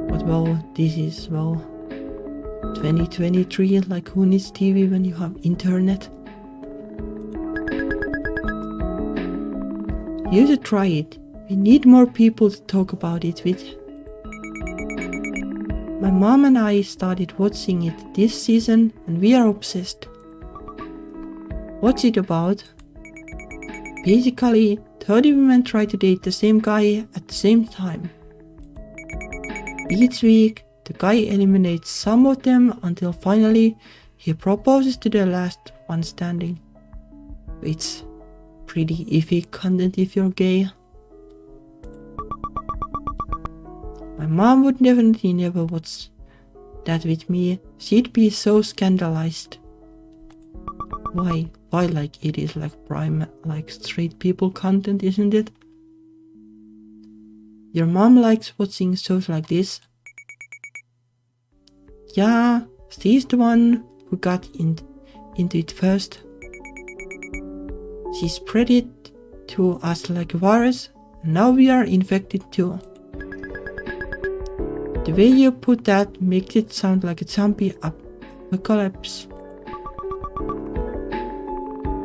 Speaker 1: But well, this is 2023. Like, who needs TV when you have internet? You should try it. We need more people to talk about it with. My mom and I started watching it this season and we are obsessed. What's it about? Basically, 30 women try to date the same guy at the same time. Each week, the guy eliminates some of them until finally he proposes to the last one standing. It's pretty iffy content if you're gay. My mom would definitely never watch that with me. She'd be so scandalized. Why? Like, it is like prime, like straight people content, isn't it? Your mom likes watching shows like this. Yeah, she's the one who got into it first. She spread it to us like a virus, and now we are infected too. The way you put that makes it sound like a zombie apocalypse.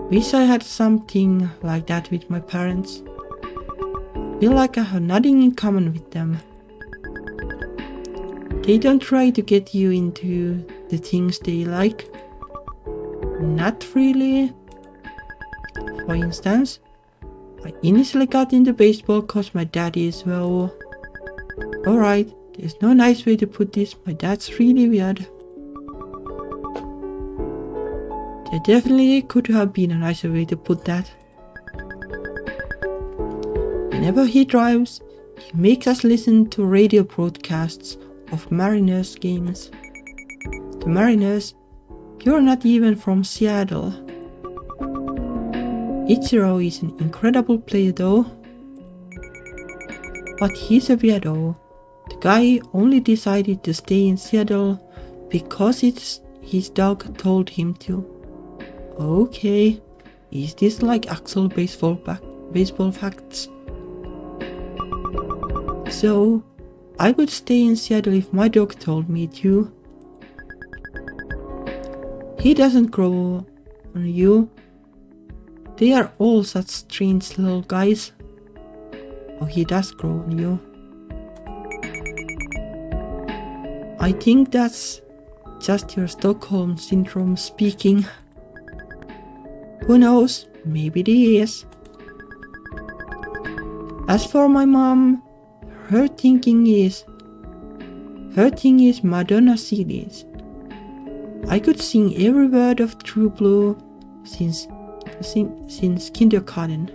Speaker 1: Wish I had something like that with my parents. Feel like I have nothing in common with them. They don't try to get you into the things they like. Not really. For instance, I initially got into baseball because my dad is, alright, there's no nice way to put this, my dad's really weird. There definitely could have been a nicer way to put that. Whenever he drives, he makes us listen to radio broadcasts of Mariners games. The Mariners, you're not even from Seattle. Ichiro is an incredible player though. But he's a weirdo. The guy only decided to stay in Seattle because his dog told him to. Okay, is this like actual baseball facts? So, I would stay in Seattle if my dog told me to. He doesn't grow on you. They are all such strange little guys. Oh, he does grow on you. I think that's just your Stockholm Syndrome speaking. Who knows? Maybe it is. As for my mom, her thing is Madonna CDs. I could sing every word of True Blue since kindergarten.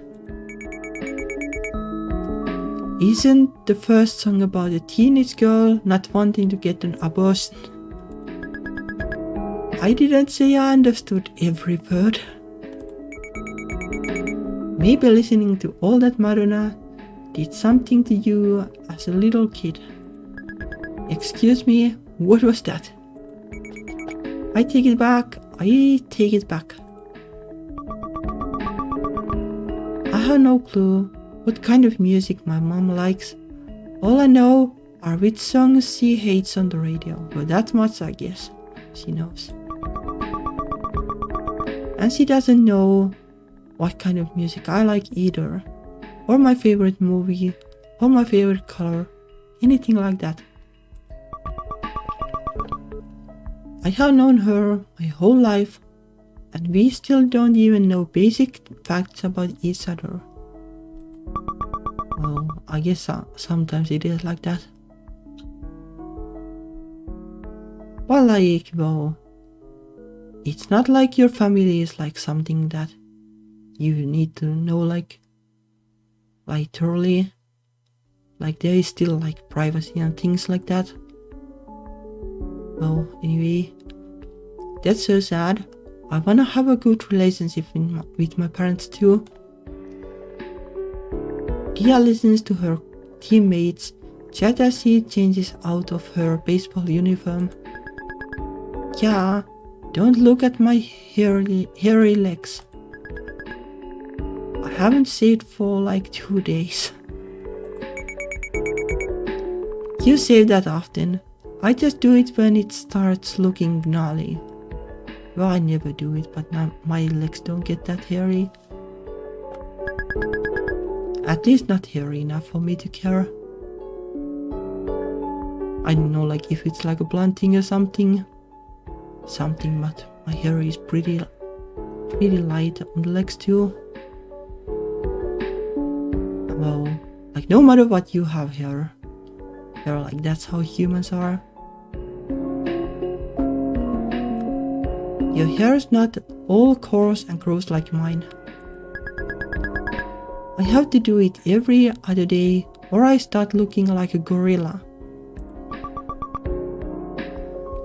Speaker 1: Isn't the first song about a teenage girl not wanting to get an abortion? I didn't say I understood every word. Maybe listening to all that Madonna did something to you as a little kid. Excuse me, what was that? I take it back. I have no clue what kind of music my mom likes. All I know are which songs she hates on the radio. Well, that much I guess she knows. And she doesn't know what kind of music I like either, or my favorite movie, or my favorite color, anything like that. I have known her my whole life, and we still don't even know basic facts about each other. Well, I guess sometimes it is like that. But it's not like your family is like something that you need to know like thoroughly. Like there is still like privacy and things like that. Well, anyway, that's so sad. I wanna have a good relationship with my parents too. Diya listens to her teammates chat as she changes out of her baseball uniform. Yeah, don't look at my hairy legs. I haven't shaved for like 2 days. You shave that often. I just do it when it starts looking gnarly. Well, I never do it, but now my legs don't get that hairy. At least not hairy enough for me to care. I don't know, like if it's like a blunting or something, but my hair is pretty light on the legs too. Well, like no matter what you have hair, like that's how humans are. Your hair is not all coarse and gross like mine. I have to do it every other day or I start looking like a gorilla.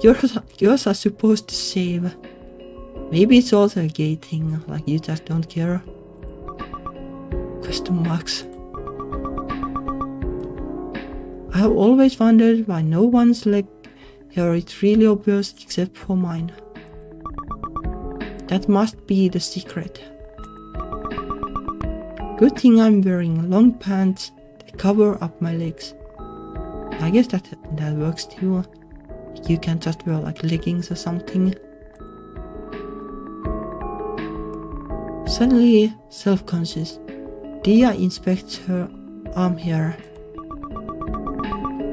Speaker 1: Yours are supposed to shave. Maybe it's also a gay thing, like you just don't care. Question marks. I have always wondered why no one's leg hair is really obvious except for mine. That must be the secret. Good thing I'm wearing long pants that cover up my legs. I guess that works too. You can just wear like leggings or something. Suddenly self-conscious, Diya inspects her arm hair.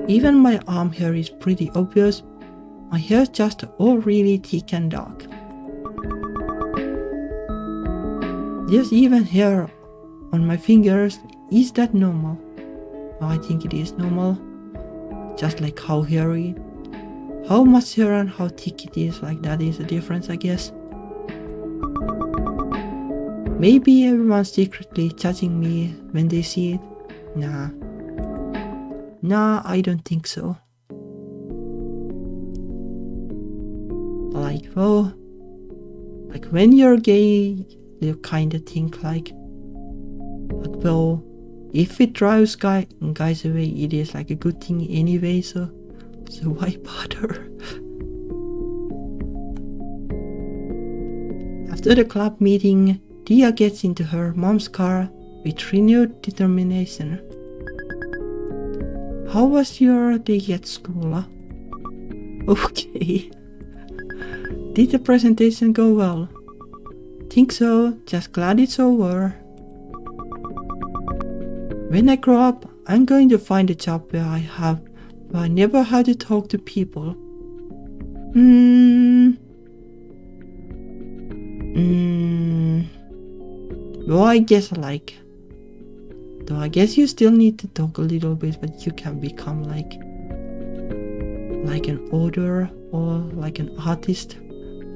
Speaker 1: Even my arm hair is pretty obvious. My hair is just all really thick and dark. There's even hair on my fingers. Is that normal? Well, I think it is normal. Just like how hairy, how much hair and how thick it is, like that is a difference, I guess. Maybe everyone's secretly judging me when they see it. Nah, I don't think so. Like, well, like when you're gay, you kinda think like, well, if it drives guys away, it is like a good thing anyway, so why bother? After the club meeting, Diya gets into her mom's car with renewed determination. How was your day at school? Okay. Did the presentation go well? Think so, just glad it's over. When I grow up, I'm going to find a job where I never have to talk to people. Well, I guess though I guess you still need to talk a little bit, but you can become like an author or like an artist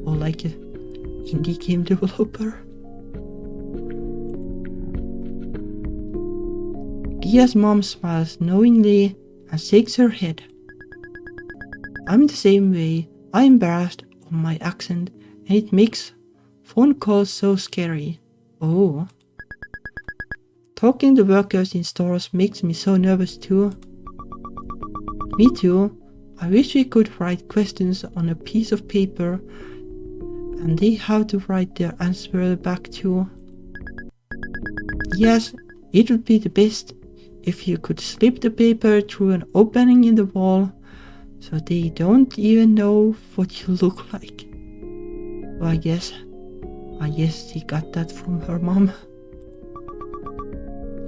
Speaker 1: or like an indie game developer. Diya's mom smiles knowingly and shakes her head. I'm the same way. I'm embarrassed of my accent and it makes phone calls so scary. Oh. Talking to workers in stores makes me so nervous too. Me too. I wish we could write questions on a piece of paper and they have to write their answer back too. Yes, it would be the best if you could slip the paper through an opening in the wall so they don't even know what you look like. Well, I guess she got that from her mom.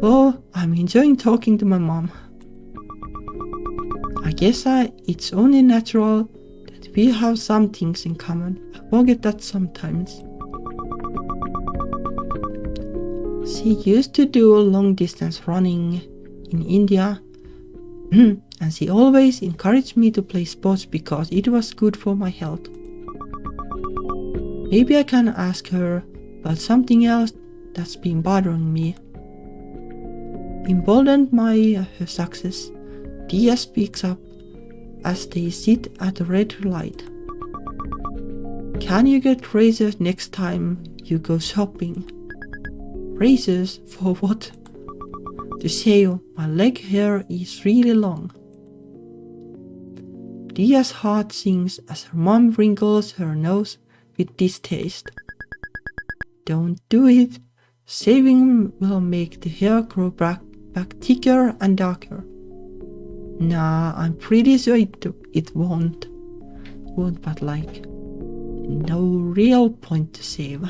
Speaker 1: Oh, I'm enjoying talking to my mom. I guess it's only natural that we have some things in common. I forget that sometimes. She used to do long distance running in India and she always encouraged me to play sports because it was good for my health. Maybe I can ask her about something else that's been bothering me. Emboldened by her success, Diya speaks up as they sit at the red light. Can you get razors next time you go shopping? Razors for what? To shave my leg hair is really long. Diya's heart sinks as her mom wrinkles her nose with distaste. Don't do it. Shaving will make the hair grow back thicker and darker. Nah, I'm pretty sure it won't, but like, no real point to shave.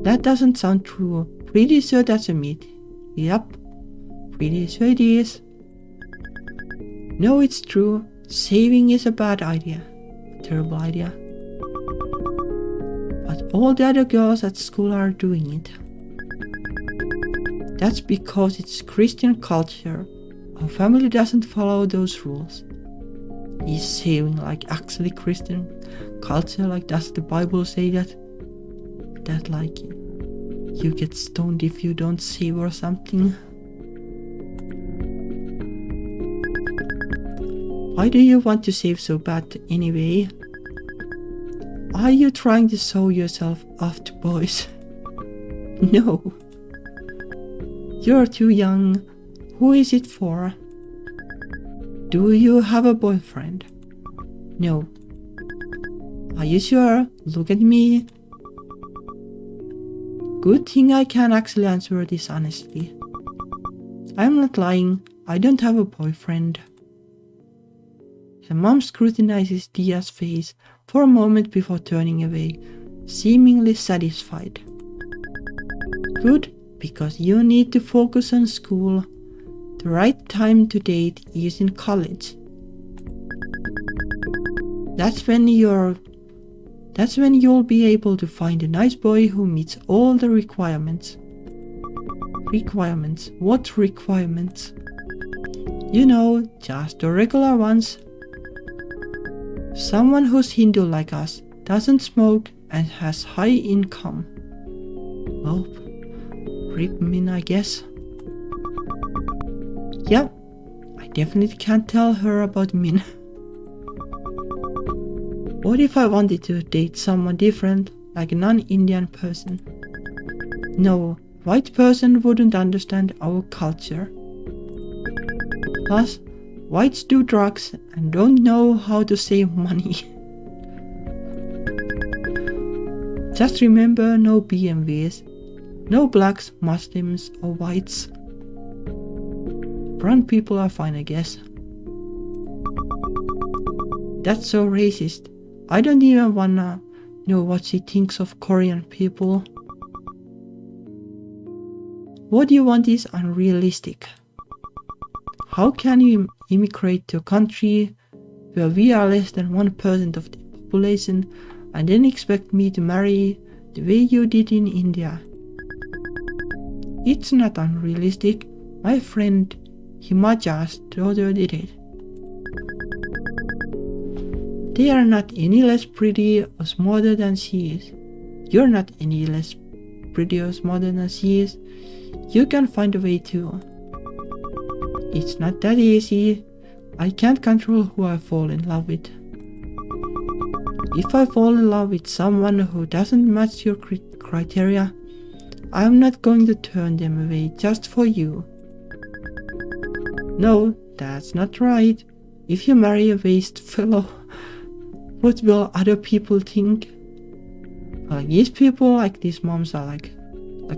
Speaker 1: That doesn't sound true. Pretty sure that's a myth. Yep, pretty sure it is. No, it's true. Shaving is a bad idea. A terrible idea. But all the other girls at school are doing it. That's because it's Christian culture. Our family doesn't follow those rules. Is shaving like actually Christian culture? Like, does the Bible say that? That like you get stoned if you don't shave or something? Why do you want to shave so bad anyway? Are you trying to show yourself off to boys? No. You're too young. Who is it for? Do you have a boyfriend? No. Are you sure? Look at me. Good thing I can actually answer this honestly. I'm not lying. I don't have a boyfriend. The mom scrutinizes Diya's face for a moment before turning away, seemingly satisfied. Good, because you need to focus on school. The right time to date is in college. That's when you'll be able to find a nice boy who meets all the requirements. Requirements? What requirements? You know, just the regular ones. Someone who's Hindu like us, doesn't smoke, and has high income. Well, rip Min, I guess. Yeah, I definitely can't tell her about Min. What if I wanted to date someone different, like a non-Indian person? No, white person wouldn't understand our culture. Plus, whites do drugs and don't know how to save money. Just remember, no BMWs, no blacks, Muslims or whites. Brown people are fine, I guess. That's so racist. I don't even wanna know what she thinks of Korean people. What you want is unrealistic. How can you immigrate to a country where we are less than 1% of the population and then expect me to marry the way you did in India? It's not unrealistic. My friend Himaja's daughter did it. They are not any less pretty or smarter than she is. You're not any less pretty or smarter than she is. You can find a way too. It's not that easy. I can't control who I fall in love with. If I fall in love with someone who doesn't match your criteria, I'm not going to turn them away just for you. No, that's not right. If you marry a waste fellow, what will other people think? Like these people, like these moms are like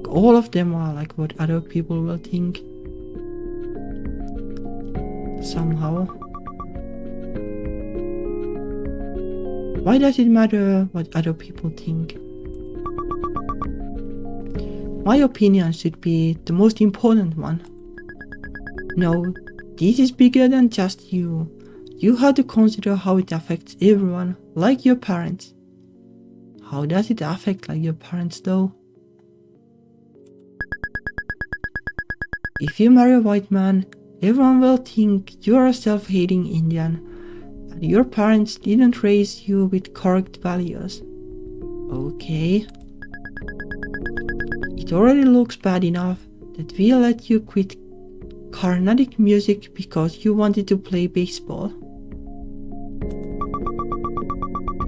Speaker 1: all of them are like what other people will think. Somehow. Why does it matter what other people think? My opinion should be the most important one. No, this is bigger than just you. You have to consider how it affects everyone, like your parents. How does it affect like your parents though? If you marry a white man, everyone will think you're a self-hating Indian and your parents didn't raise you with correct values. Okay. It already looks bad enough that we let you quit Carnatic music because you wanted to play baseball.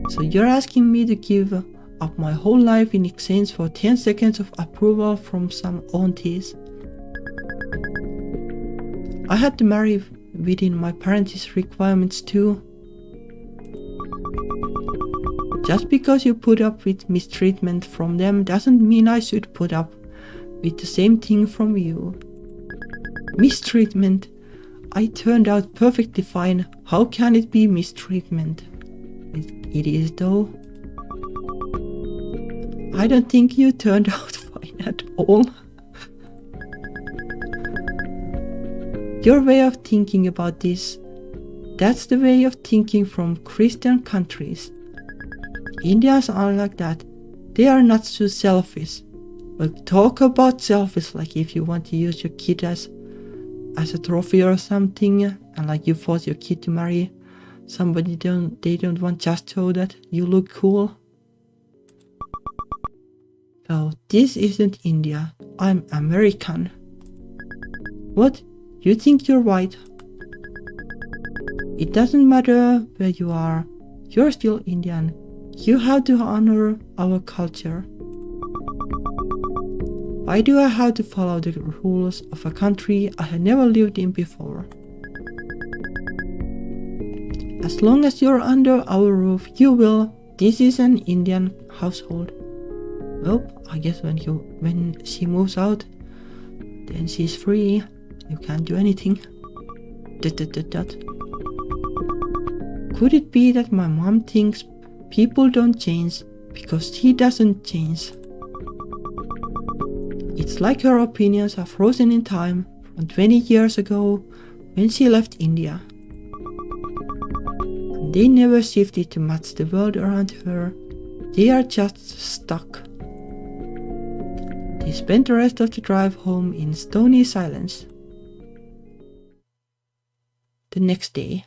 Speaker 1: So you're asking me to give up my whole life in exchange for 10 seconds of approval from some aunties. I had to marry within my parents' requirements too. Just because you put up with mistreatment from them doesn't mean I should put up with the same thing from you. Mistreatment? I turned out perfectly fine. How can it be mistreatment? It is though. I don't think you turned out fine at all. Your way of thinking about this, that's the way of thinking from Christian countries. Indians are like that. They are not so selfish. But talk about selfish, like if you want to use your kid as a trophy or something, and like you force your kid to marry somebody they don't want just so that you look cool. Well, this isn't India. I'm American. What? You think you're white? It doesn't matter where you are. You're still Indian. You have to honor our culture. Why do I have to follow the rules of a country I have never lived in before? As long as you're under our roof, you will. This is an Indian household. Well, I guess when she moves out, then she's free. You can't do anything. Could it be that my mom thinks people don't change because she doesn't change? It's like her opinions are frozen in time from 20 years ago when she left India. And they never shifted to match the world around her. They are just stuck. They spent the rest of the drive home in stony silence. The next day.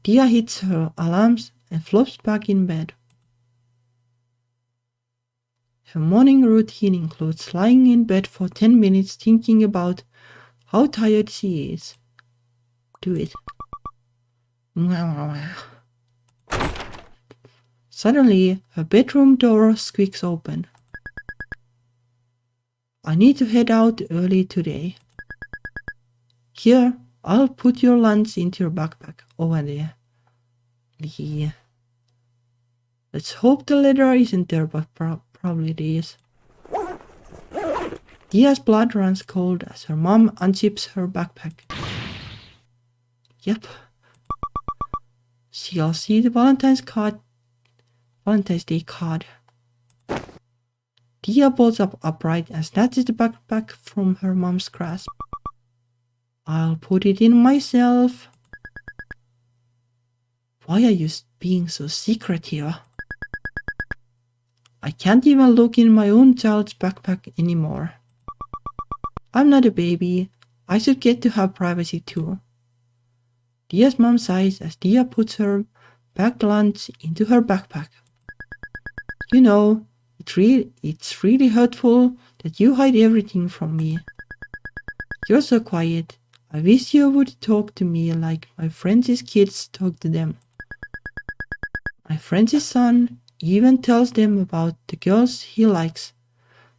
Speaker 1: Diya hits her alarms and flops back in bed. Her morning routine includes lying in bed for 10 minutes thinking about how tired she is. Do it. Suddenly, her bedroom door squeaks open. I need to head out early today. Here, I'll put your lunch into your backpack over there. Yeah. Let's hope the letter isn't there, but probably it is. Diya's blood runs cold as her mom unzips her backpack. Yep. She'll see the Valentine's Day card. Diya bolts up upright and snatches the backpack from her mom's grasp. I'll put it in myself. Why are you being so secretive? I can't even look in my own child's backpack anymore. I'm not a baby. I should get to have privacy too. Diya's mom sighs as Diya puts her packed lunch into her backpack. You know, it's really hurtful that you hide everything from me. You're so quiet. I wish you would talk to me like my friends' kids talk to them. My friend's son even tells them about the girls he likes.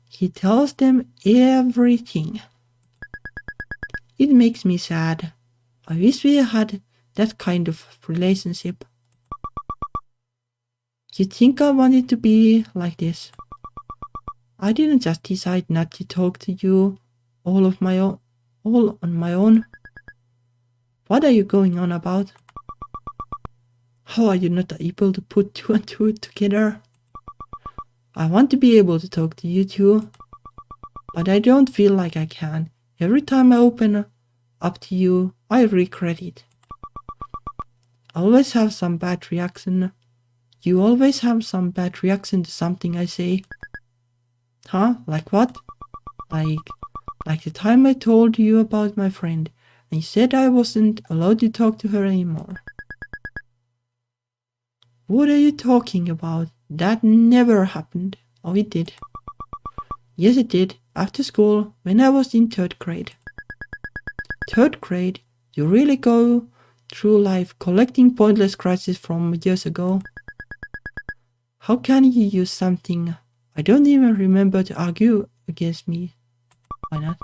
Speaker 1: He tells them everything. It makes me sad. I wish we had that kind of relationship. You think I wanted to be like this? I didn't just decide not to talk to you all on my own. What are you going on about? How are you not able to put two and two together? I want to be able to talk to you too, but I don't feel like I can. Every time I open up to you, I regret it. I always have some bad reaction. You always have some bad reaction to something I say. Huh? Like what? Like the time I told you about my friend, and you said I wasn't allowed to talk to her anymore. What are you talking about? That never happened. Oh, it did. Yes, it did. After school, when I was in 3rd grade. 3rd grade? You really go through life collecting pointless crises from years ago? How can you use something I don't even remember to argue against me? Why not?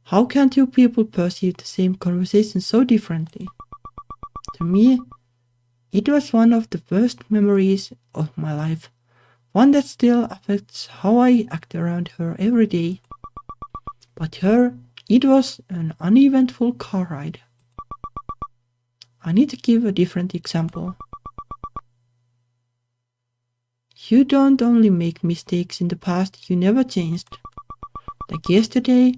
Speaker 1: How can two people perceive the same conversation so differently? To me, it was one of the worst memories of my life. One that still affects how I act around her every day. But her, it was an uneventful car ride. I need to give a different example. You don't only make mistakes in the past, you never changed. Like yesterday,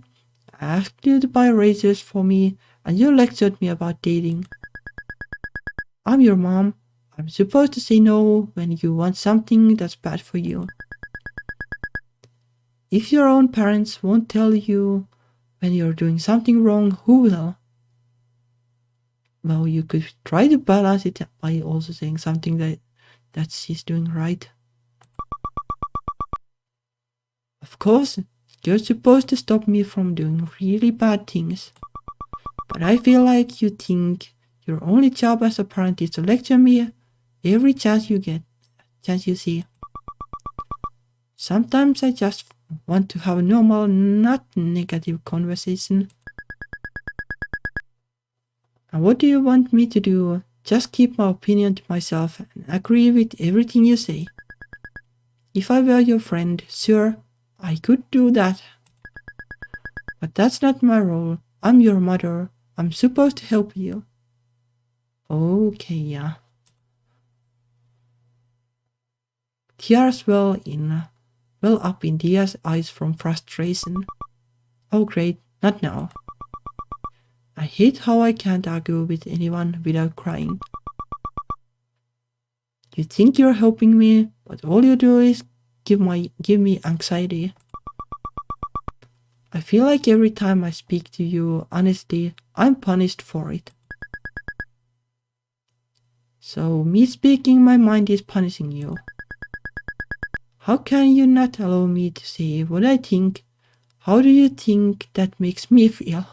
Speaker 1: I asked you to buy razors for me and you lectured me about dating. I'm your mom. I'm supposed to say no when you want something that's bad for you. If your own parents won't tell you when you're doing something wrong, who will? Well, you could try to balance it by also saying something that she's doing right. Of course, you're supposed to stop me from doing really bad things. But I feel like you think your only job as a parent is to lecture me every chance you see. Sometimes I just want to have a normal, not negative conversation. And what do you want me to do? Just keep my opinion to myself and agree with everything you say. If I were your friend, sure, I could do that. But that's not my role. I'm your mother. I'm supposed to help you. Okay, yeah. Tears well up in Diya's eyes from frustration. Oh great, not now. I hate how I can't argue with anyone without crying. You think you're helping me, but all you do is give me anxiety. I feel like every time I speak to you honestly, I'm punished for it. So me speaking my mind is punishing you. How can you not allow me to say what I think? How do you think that makes me feel?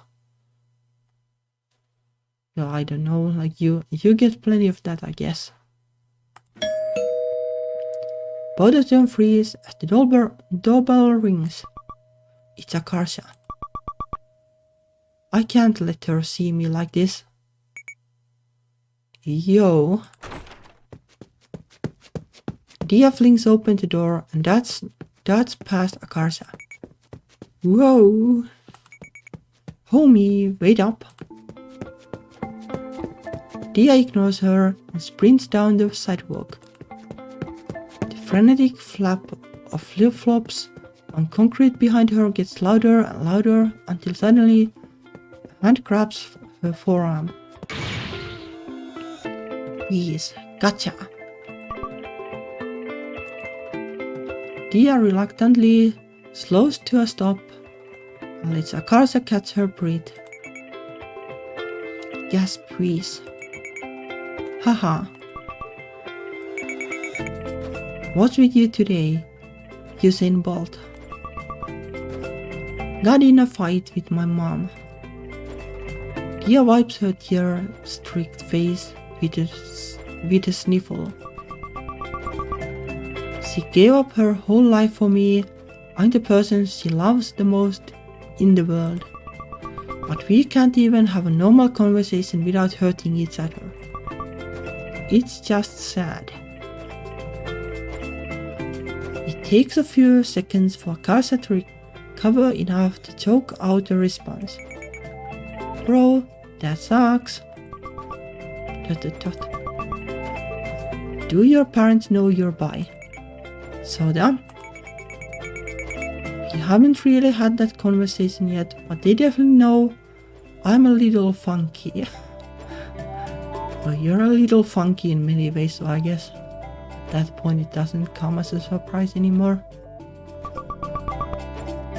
Speaker 1: Well, I don't know, like you get plenty of that, I guess. Both of them freeze as the doorbell rings. It's Akarsha. I can't let her see me like this. Yo. Diya flings open the door and that's past Akarsha. Whoa. Homie, wait up. Diya ignores her and sprints down the sidewalk. The frenetic flap of flip-flops on concrete behind her gets louder and louder until suddenly a hand grabs her forearm. Yes, gotcha. Diya reluctantly slows to a stop and lets Akarsha catch her breath. Yes, please. Haha. What's with you today, Usain Bolt? Got in a fight with my mom. Diya wipes her tear-streaked face with a sniffle. She gave up her whole life for me. I'm the person she loves the most in the world. But we can't even have a normal conversation without hurting each other. It's just sad. It takes a few seconds for Akarsha to recover enough to choke out a response. Bro, that sucks. Do your parents know you're bi? Soda? We haven't really had that conversation yet, but they definitely know I'm a little funky. Well, you're a little funky in many ways, so I guess at that point it doesn't come as a surprise anymore.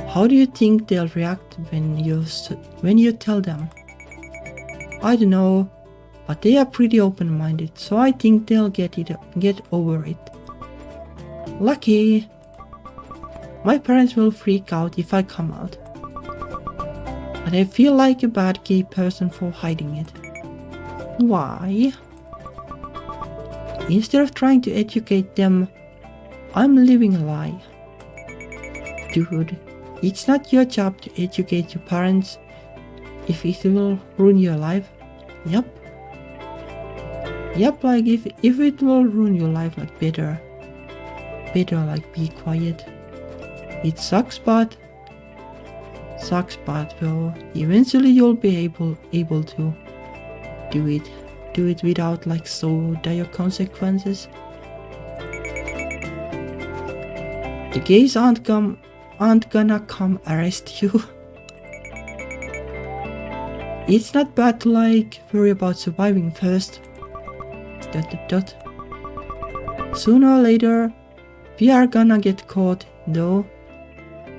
Speaker 1: How do you think they'll react when you tell them? I don't know, but they are pretty open-minded, so I think they'll get over it. Lucky! My parents will freak out if I come out. But I feel like a bad gay person for hiding it. Why? Instead of trying to educate them, I'm living a lie. Dude, it's not your job to educate your parents if it will ruin your life. Yep, like if it will ruin your life, like better like be quiet. It sucks, but well, eventually you'll be able to do it without like so dire consequences. The gays aren't gonna come arrest you. It's not bad to like worry about surviving first. ... Sooner or later, we are gonna get caught, though.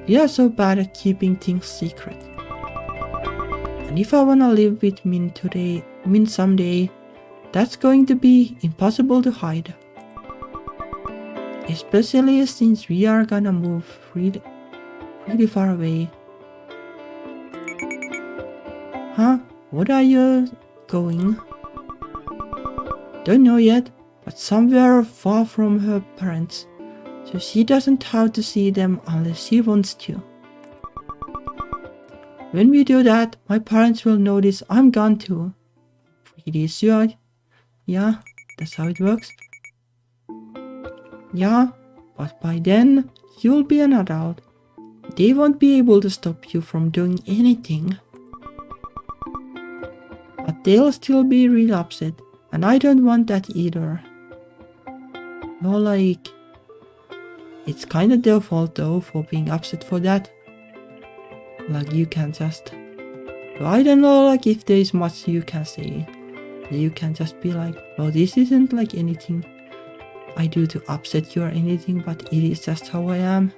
Speaker 1: We are so bad at keeping things secret. And if I wanna live with Min someday, that's going to be impossible to hide. Especially since we are gonna move really far away. Huh? What are you going? Don't know yet, but somewhere far from her parents, so she doesn't have to see them unless she wants to. When we do that, my parents will notice I'm gone too. Pretty sure. Yeah, that's how it works. Yeah, but by then, you'll be an adult. They won't be able to stop you from doing anything. But they'll still be real upset, and I don't want that either. No, like, it's kinda their fault though for being upset for that. Like, you can just... I don't know, like, if there's much you can say. You can just be like, well, this isn't like anything I do to upset you or anything, but it is just how I am.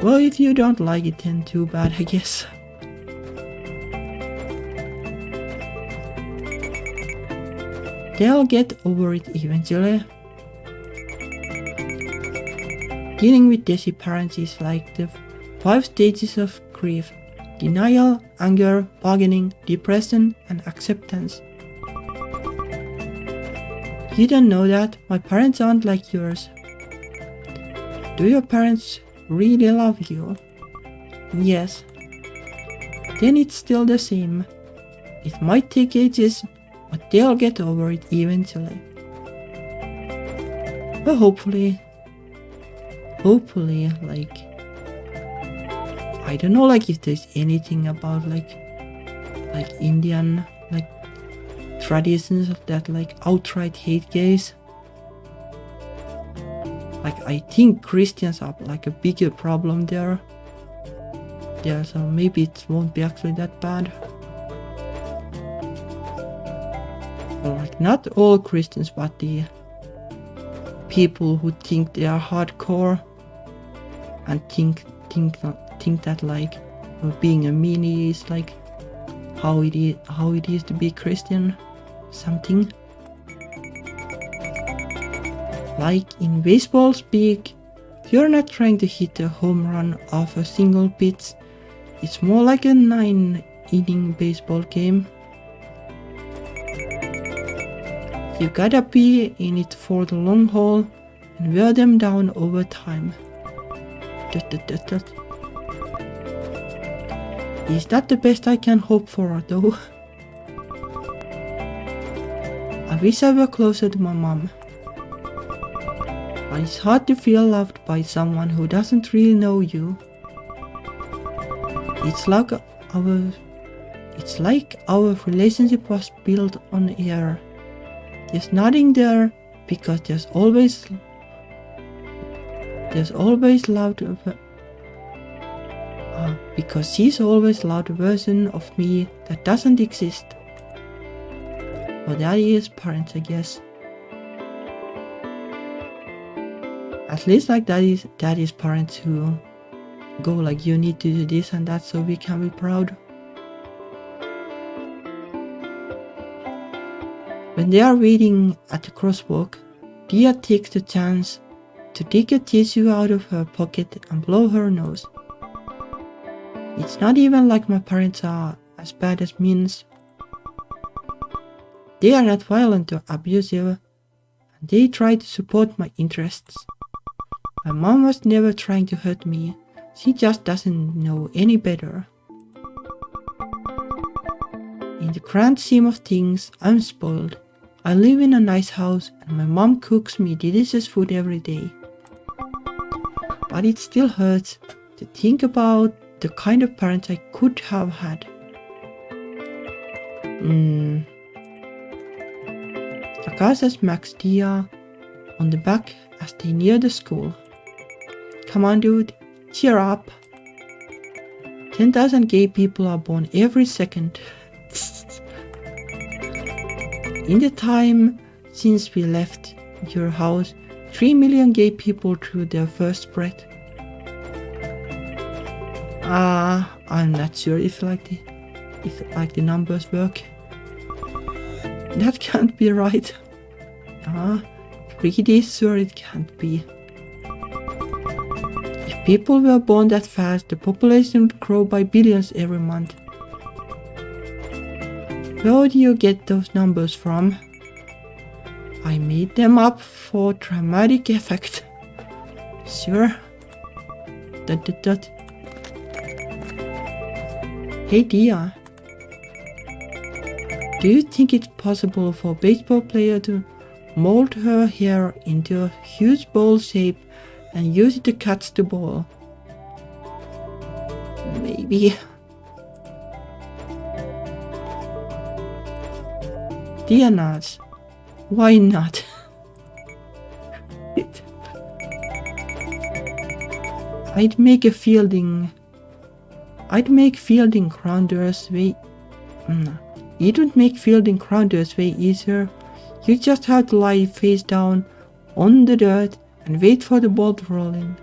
Speaker 1: Well, if you don't like it, then too bad, I guess. They'll get over it eventually. Dealing with Desi parents is like the 5 stages of grief: denial, anger, bargaining, depression, and acceptance. You don't know that my parents aren't like yours. Do your parents really love you? Yes. Then it's still the same. It might take ages, but they'll get over it eventually. But hopefully, like, I don't know, like, if there's anything about like Indian, like, traditions that like outright hate gays. Like, I think Christians are like a bigger problem there. Yeah, so maybe it won't be actually that bad. Well, like, not all Christians, but the people who think they are hardcore and think that like being a meanie is like how it is to be Christian, something. Like in baseball speak, you're not trying to hit a home run off a single pitch. It's more like a 9-inning baseball game. You gotta be in it for the long haul and wear them down over time. Is that the best I can hope for, though? I wish I were closer to my mom. But it's hard to feel loved by someone who doesn't really know you. It's like our relationship was built on air. There's nothing there because there's always loud. Because she's always loud version of me that doesn't exist. Well, that is parents, I guess. At least like that is parents who go like, you need to do this and that so we can be proud. When they are waiting at the crosswalk, Diya takes the chance to take a tissue out of her pocket and blow her nose. It's not even like my parents are as bad as means. They are not violent or abusive, and they try to support my interests. My mom was never trying to hurt me, she just doesn't know any better. In the grand scheme of things, I'm spoiled. I live in a nice house and my mom cooks me delicious food every day. But it still hurts to think about the kind of parents I could have had. Akarsha smacks Diya on the back as they near the school. Come on dude, cheer up. 10,000 gay people are born every second. In the time since we left your house, 3 million gay people drew their first breath. I'm not sure if the numbers work. That can't be right. Pretty sure it can't be. If people were born that fast, the population would grow by billions every month. Where do you get those numbers from? I made them up for dramatic effect. Sure. ... Hey Diya, do you think it's possible for a baseball player to mold her hair into a huge bowl shape and use it to catch the ball? Maybe. Diya nods. Why not? I'd make fielding grounders way... It would make fielding grounders way easier. You just have to lie face down on the dirt and wait for the ball to roll in.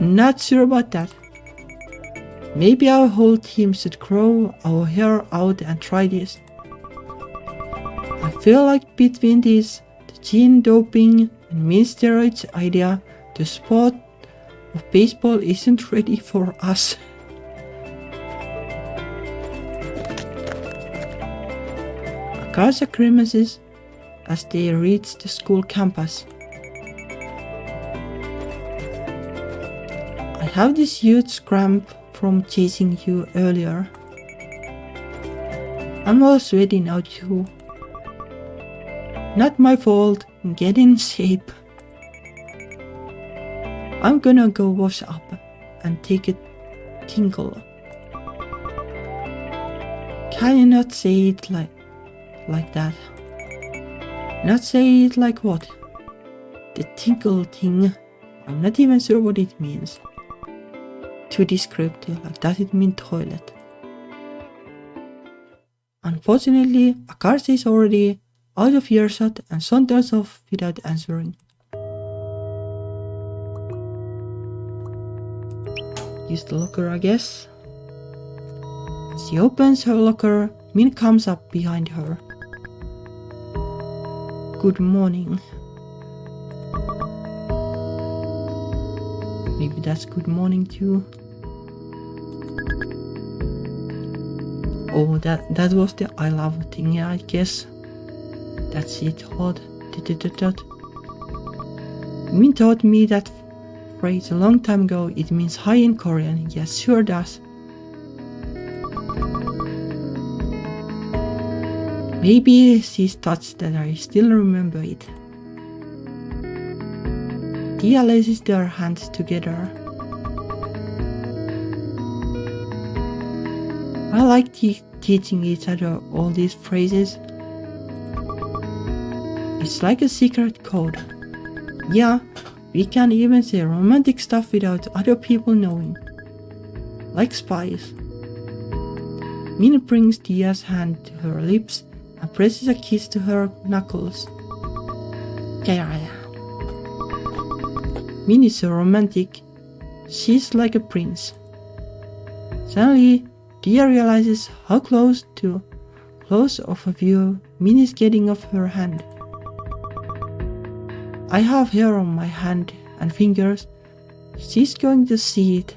Speaker 1: Not sure about that. Maybe our whole team should grow our hair out and try this. I feel like between this, the gene doping and mean steroids idea, the sport of baseball isn't ready for us. Akarsha grimaces as they reach the school campus. I have this huge cramp from chasing you earlier. I'm all sweaty now too. Not my fault, get in shape. I'm gonna go wash up and take a tinkle. Can you not say it like that? Not say it like what? The tinkle thing. I'm not even sure what it means. Too descriptive, like does it mean toilet? Unfortunately, Akarsha is already out of earshot and saunters off without answering. Use the locker, I guess. She opens her locker, Min comes up behind her. Good morning. Maybe that's good morning too. Oh, that was the I love thing, yeah, I guess. That's it, hot. Min taught me that phrase a long time ago. It means hi in Korean. Yes, sure does. Maybe she's touched that I still remember it. Diya laces their hands together. I like teaching each other all these phrases. It's like a secret code. Yeah, we can even say romantic stuff without other people knowing. Like spies. Min brings Diya's hand to her lips and presses a kiss to her knuckles. Min is so romantic. She's like a prince. Suddenly, Diya realizes how close close-up view, Min is getting off her hand. I have hair on my hand and fingers. She's going to see it.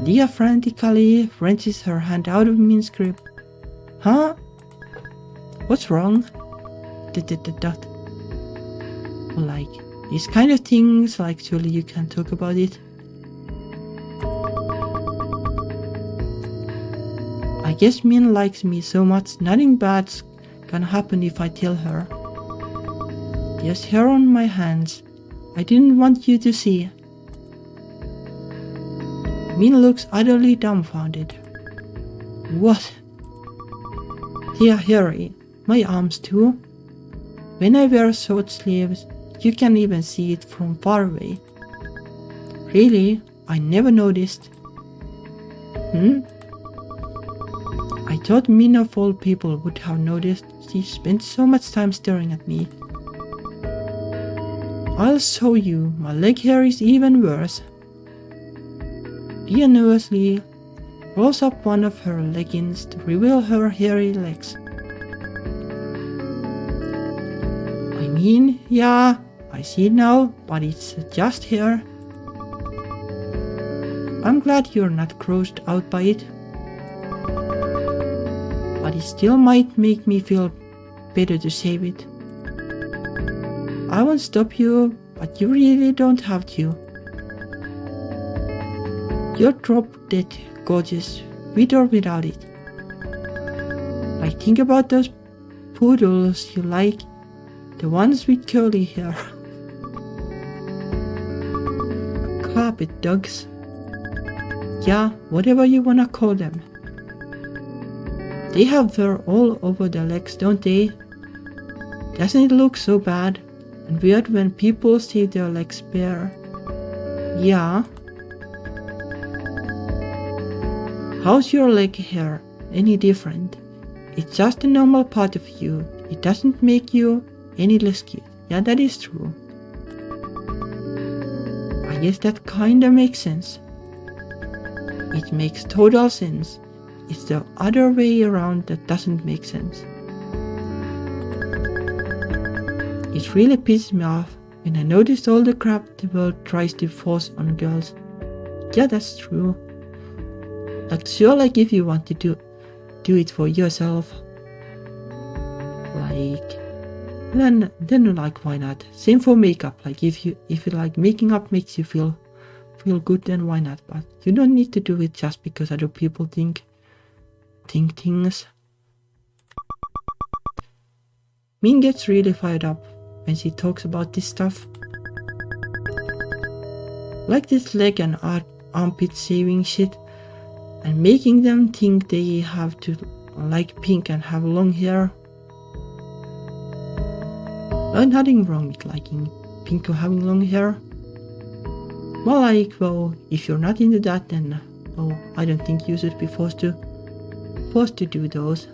Speaker 1: Diya frantically wrenches her hand out of Min's grip. Huh? What's wrong? Like, these kind of things, like, surely you can talk about it. I guess Min likes me so much, nothing bad can happen if I tell her. There's hair on my hands. I didn't want you to see. Min looks utterly dumbfounded. What? They are hairy. My arms too. When I wear short sleeves, you can even see it from far away. Really? I never noticed. I thought Min of all people would have noticed. She spent so much time staring at me. I'll show you. My leg hair is even worse. Diya nervously rolls up one of her leggings to reveal her hairy legs. I mean, yeah, I see it now, but it's just hair. I'm glad you're not grossed out by it. But it still might make me feel better to shave it. I won't stop you, but you really don't have to. You're drop dead gorgeous, with or without it. Like, think about those poodles you like, the ones with curly hair. Carpet dogs. Yeah, whatever you wanna call them. They have fur all over their legs, don't they? Doesn't it look so bad and weird when people shave their legs bare? Yeah. How's your leg hair any different? It's just a normal part of you. It doesn't make you any less cute. Yeah, that is true. I guess that kinda makes sense. It makes total sense. It's the other way around that doesn't make sense. It really pisses me off when I notice all the crap the world tries to force on girls. Yeah, that's true. Like, sure, like, if you want to do it for yourself, like, then like, why not? Same for makeup. Like, if you like making up makes you feel good, then why not? But you don't need to do it just because other people think things. Min gets really fired up when she talks about this stuff. Like this leg and armpit shaving shit, and making them think they have to like pink and have long hair. There's nothing wrong with liking pink or having long hair. Well, like, well, if you're not into that, then, well, I don't think you should be forced to do those.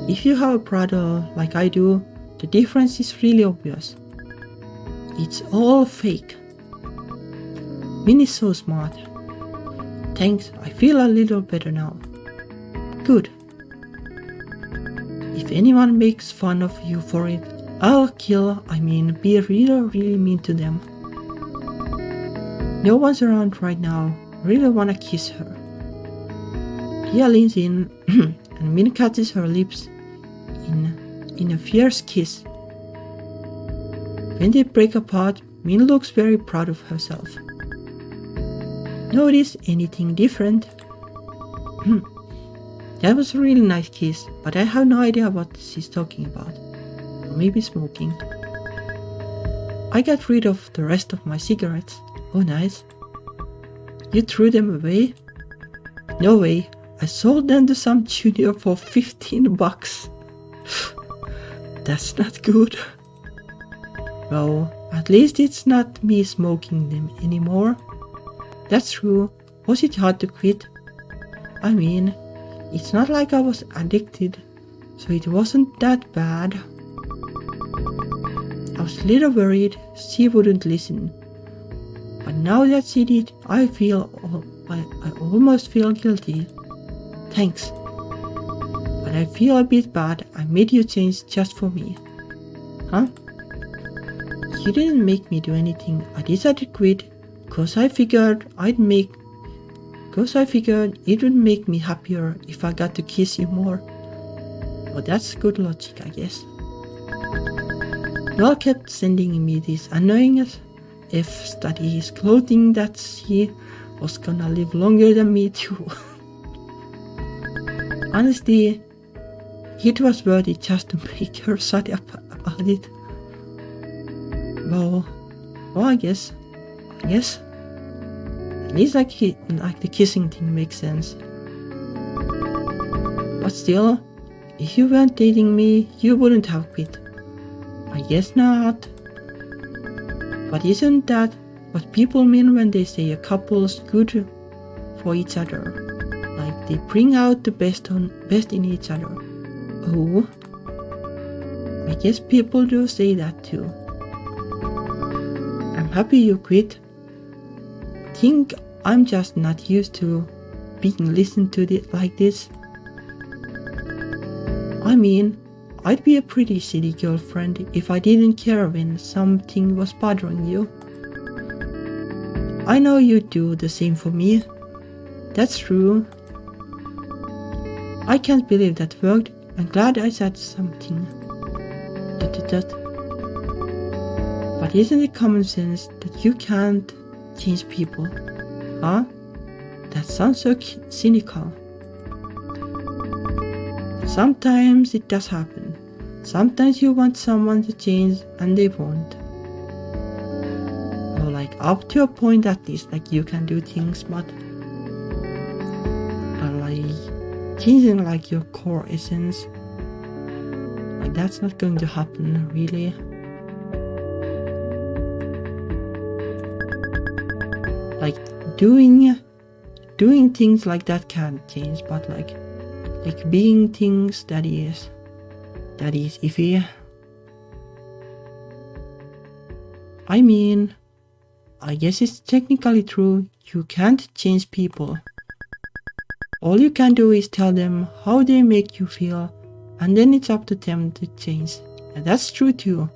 Speaker 1: If you have a brother like I do, the difference is really obvious. It's all fake. Min is so smart. Thanks, I feel a little better now. Good. If anyone makes fun of you for it, I'll be really mean to them. No one's around right now. Really wanna kiss her. Diya leans in and Min catches her lips in a fierce kiss. When they break apart, Min looks very proud of herself. Notice anything different? That was a really nice kiss, but I have no idea what she's talking about. Or maybe smoking. I got rid of the rest of my cigarettes. Oh, nice. You threw them away? No way. I sold them to some junior for $15. That's not good. Well, at least it's not me smoking them anymore. That's true. Was it hard to quit? I mean, it's not like I was addicted, so it wasn't that bad. I was a little worried she wouldn't listen. But now that she did, I feel I almost feel guilty. Thanks. But I feel a bit bad I made you change just for me. Huh? You didn't make me do anything. I decided to quit because I figured it would make me happier if I got to kiss you more. Well, that's good logic, I guess. You all kept sending me these annoying F studies, clothing that she was gonna live longer than me too. Honestly, it was worth it just to make her shut up about it. Well, I guess. At least like the kissing thing makes sense. But still, if you weren't dating me, you wouldn't have quit. I guess not. But isn't that what people mean when they say a couple's good for each other? Like they bring out the best in each other. Oh, I guess people do say that too. I'm happy you quit. Think I'm just not used to being listened to like this. I mean, I'd be a pretty shitty girlfriend if I didn't care when something was bothering you. I know you do the same for me. That's true. I can't believe that worked. I'm glad I said something. But isn't it common sense that you can't change people? Huh? That sounds so cynical. Sometimes it does happen. Sometimes you want someone to change and they won't. Or like up to a point at least, like you can do things, but like changing like your core essence, like that's not going to happen really. Like doing things like that can change, but like being things that is iffy. I mean, I guess it's technically true, you can't change people. All you can do is tell them how they make you feel, and then it's up to them to change. And that's true too.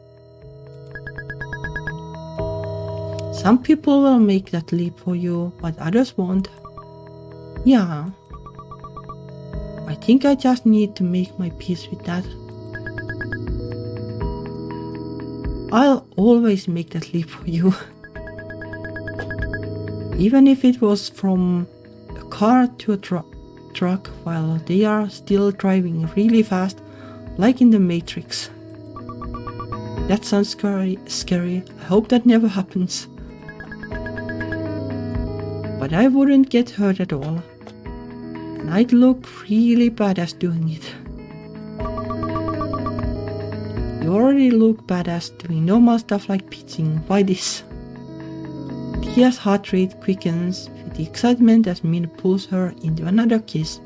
Speaker 1: Some people will make that leap for you, but others won't. Yeah. I think I just need to make my peace with that. I'll always make that leap for you. Even if it was from a car to a truck while they are still driving really fast, like in the Matrix. That sounds scary. I hope that never happens. But I wouldn't get hurt at all. And I'd look really badass doing it. You already look badass doing normal stuff like pitching. Why this? Diya's heart rate quickens with the excitement as Min pulls her into another kiss.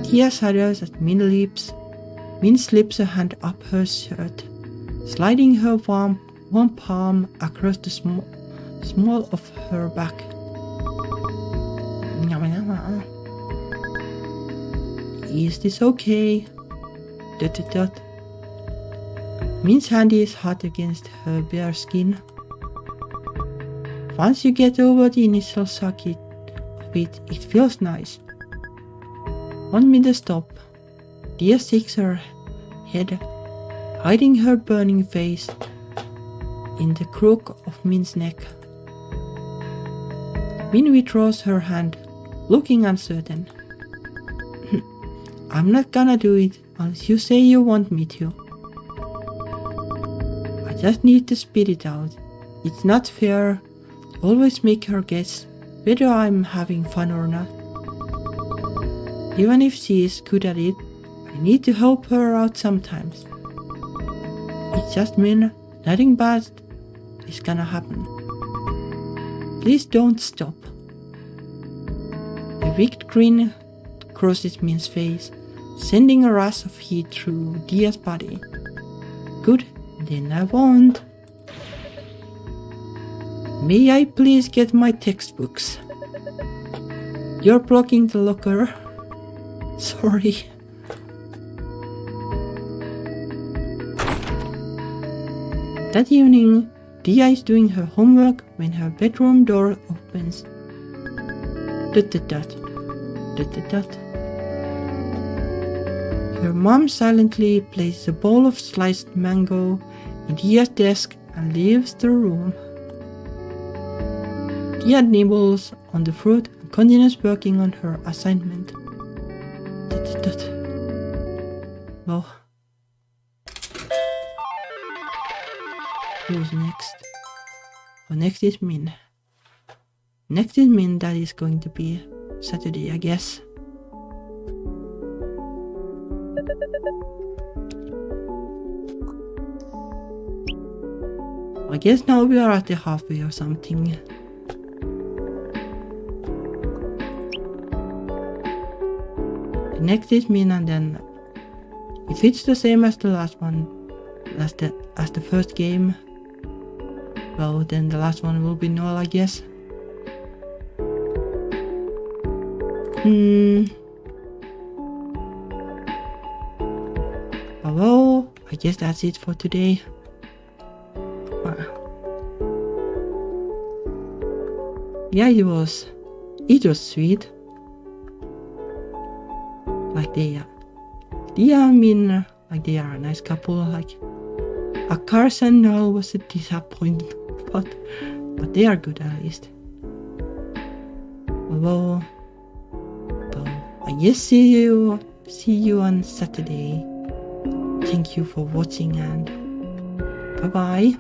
Speaker 1: Diya shudders as Min leaps. Min slips a hand up her shirt, sliding her warm palm across the small of her back. Is this okay? Min's hand is hot against her bare skin. Once you get over the initial shock of it, it feels nice. 1 minute stop. Diya shakes her head, hiding her burning face in the crook of Min's neck. Min withdraws her hand, looking uncertain. I'm not gonna do it unless you say you want me to. I just need to spit it out. It's not fair to always make her guess whether I'm having fun or not. Even if she is good at it, I need to help her out sometimes. It just means nothing bad is gonna happen. Please don't stop. A wicked grin crosses Min's face, sending a rush of heat through Diya's body. Good, then I won't. May I please get my textbooks? You're blocking the locker. Sorry. That evening, Diya is doing her homework when her bedroom door opens. Dut-dut-dut. Dut-dut-dut. Her mom silently places a bowl of sliced mango in Diya's desk and leaves the room. Diya nibbles on the fruit and continues working on her assignment. Dut-dut-dut. Well, who's next? Oh, next is Min. Next is Min, that is going to be Saturday, I guess. I guess now we are at the halfway or something. Next is Min, and then if it's the same as the last one, as the first game, well, then the last one will be Noel, I guess. Well, I guess that's it for today. Yeah, it was sweet. Like Diya and Min, like they are a nice couple. Like Akarsha and Noel was a disappointment, but they are good at least. Well, I guess see you on Saturday. Thank you for watching and bye bye.